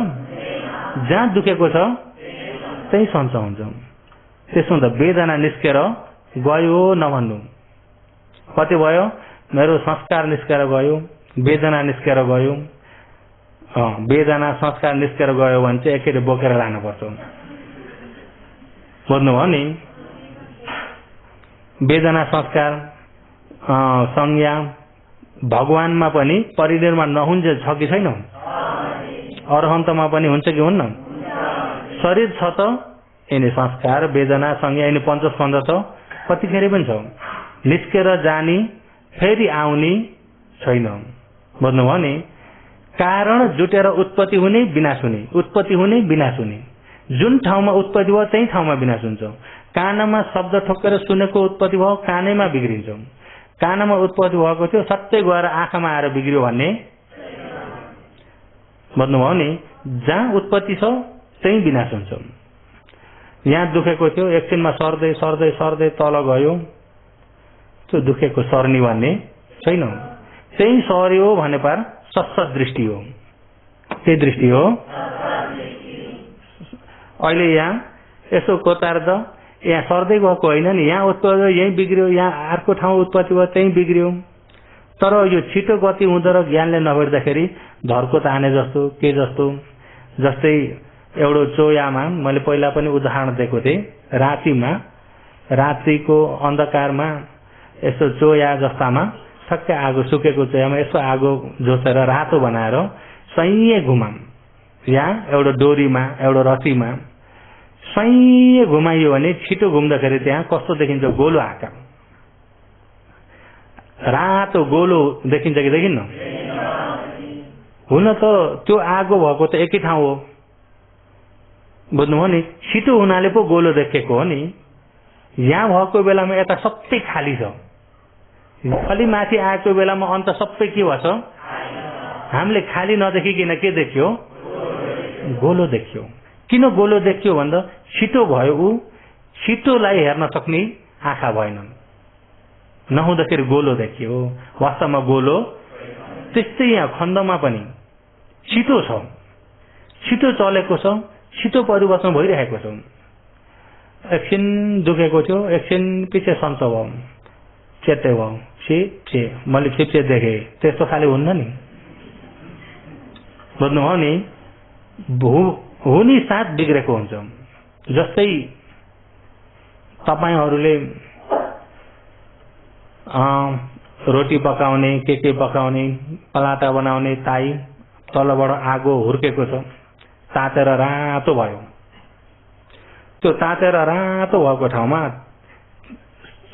जहाँ दुखेको छ त्यही सन्चो हुन्छ। त्यसो हुँदा वेदना निस्केर गयो नभन्नु। कति भयो? मेरो संस्कार निस्केर गयो, वेदना निस्केर गयो। वेदना संस्कार निस्केर गयो भने चाहिँ एकैले बोकेर लानुपर्छ। बुझ्नुभयो नि? वेदना संस्कार संज्ञा भगवानमा पनि परिनिर्वाण नहुन्छ छ कि छैन? अरहन्तमा पनि हुन्छ कि हुन्न? शरीर छ त यिनी संस्कार वेदना संज्ञा यिनी पञ्चस्कन्ध छ, कतिखेर पनि छ। निस्केर जाने फेरि आउने छैन। बुझ्नुभयो नि? कारण जुटेर उत्पत्ति हुने विनाश हुने, उत्पत्ति हुने विनाश हुने। जुन ठाउँमा उत्पत्ति भयो त्यही ठाउँमा विनाश हुन्छ। कानमा शब्द ठोकेर सुनेको उत्पत्ति भयो, कानैमा बिग्रिन्छ। कानमा उत्पत्ति भएको थियो, सट्टै गएर आँखामा आएर बिग्रियो भन्ने। बुझ्नुभयो नि? जहाँ उत्पत्ति छ त्यही विनाश हुन्छ। यहाँ दुखेको थियो, एकछिनमा सर्दै सर्दै सर्दै तल गयो, त्यो दुखेको सर्नी भन्ने छैन। त्यही सर्यो भने पार सत्सत दृष्टि हो। के दृष्टि हो? अहिले यहाँ यसो कोतार त यहाँ सर्दै गएको होइन नि। यहाँ उत्पत्ति यही बिग्रियो, यहाँ अर्को ठाउँ उत्पत्ति भयो त्यही बिग्रियो। तर यो छिटो गति हुँदो र ज्ञानले नभेट्दाखेरि धर्को ताने जस्तो के जस्तो। जस्तै एउटा चोयामा मैले पहिला पनि उदाहरण दिएको थिएँ। रातिको अन्धकारमा यसो चोया जस्तामा ठक्कै आगो सुकेको चोयामा यसो आगो जोसेर रातो बनाएर सही घुमाम। यहाँ एउटा डोरीमा एउटा रस्सीमा सही घुमाइयो भने छिटो घुम्दाखेरि त्यहाँ कस्तो देखिन्छ? गोलो आकार, रातो गोलो देखिन्छ कि देखिन्न? हुन त त्यो आगो भएको त एकै ठाउँ हो। बुझ्नुभयो नि? छिटो हुनाले पो गोलो देखेको हो नि। यहाँ भएको बेलामा यता सबै खाली छ, अलि माथि आएको बेलामा अन्त सबै के भएछ? हामीले खाली नदेखिकन के देख्यो? गोलो देख्यो। किन गोलो देख्यो भन्दा छिटो भयो। ऊ छिटोलाई हेर्न सक्ने आँखा भएनन्, नहुँदाखेरि गोलो देखियो। वास्तवमा गोलो त्यस्तै यहाँ खण्डमा पनि छिटो छ, छिटो चलेको छ, छिटो परिवर्तन भइरहेको छ। एकछिन दुखेको थियो, एकछिन पछि सन्चो भयो, चेतै भयो, छे मैले छिप्से देखेँ। त्यस्तो खाले हुन्न नि। बुझ्नुभयो नि? हुने साथ बिग्रेको हुन्छ। जस्तै तपाईहरूले रोटी पकाउने, के पकाउने, पराठा बनाउने ताई तलबाट आगो हुर्केको छ, तातेर रातो भयो। त्यो तातेर रातो भएको ठाउँमा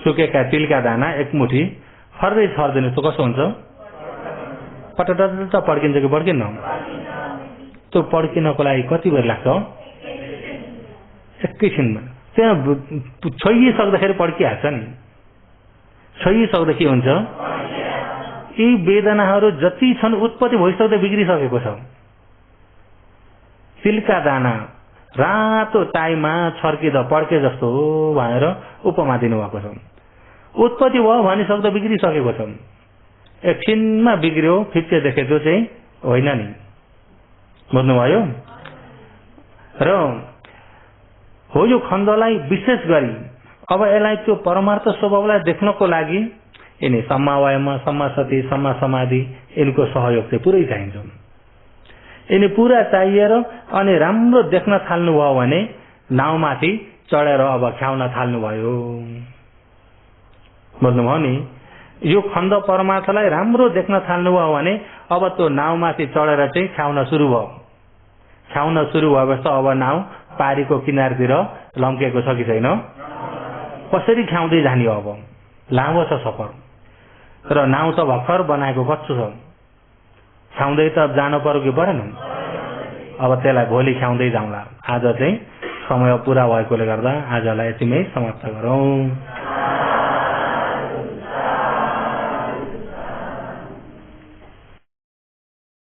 सुकेका तिलका दाना एक मुठी फर्दै छर्दैन त कसो हुन्छ? पटट पड्किन्छ कि पड्किन्न? त्यो पड्किनको लागि कति बेर लाग्छ? एकैछिनमा। त्यहाँ छोइसक्दाखेरि पड्किहाल्छ नि। छोइसक्दा के हुन्छ? यी वेदनाहरू जति छन् उत्पत्ति भइसक्दा बिग्रिसकेको छ। तिलका दाना रातो ताईमा छर्किँदा पड्के जस्तो भनेर उपमा दिनुभएको छ। उत्पत्ति भयो भनिसक्दा बिग्रिसकेको छ। एकछिनमा बिग्रियो, फिक्से देखेको चाहिँ होइन नि। बुझ्नुभयो? र हो यो खण्डलाई विशेष गरी अब यसलाई त्यो परमार्थ स्वभावलाई देख्नको लागि यिनी सम्मावयम, सम्मासति, सम्मा समाधि यिनको सहयोग चाहिँ पुरै चाहिन्छ। यिनी पुरा चाहिएर अनि राम्रो देख्न थाल्नुभयो भने नाउँमाथि चढेर अब ख्याउन थाल्नुभयो। बुझ्नुभयो नि? यो खण्ड परमार्थलाई राम्रो देख्न थाल्नुभयो भने अब त्यो नाउमाथि चढेर चाहिँ ख्याउन सुरु भयो। ख्याउन सुरु भएपछि अब नाउ पारीको किनारतिर लम्केको छ कि छैन, कसरी ख्याउँदै जाने हो। अब लामो छ सफर, तर नाउ त भर्खर बनाएको कच्चो छ, ख्याउँदै त जानु पर्यो कि परेन। अब त्यसलाई भोलि ख्याउँदै जाउँला। आज चाहिँ समय पुरा भएकोले गर्दा आजलाई यतिमै समाप्त गरौँ।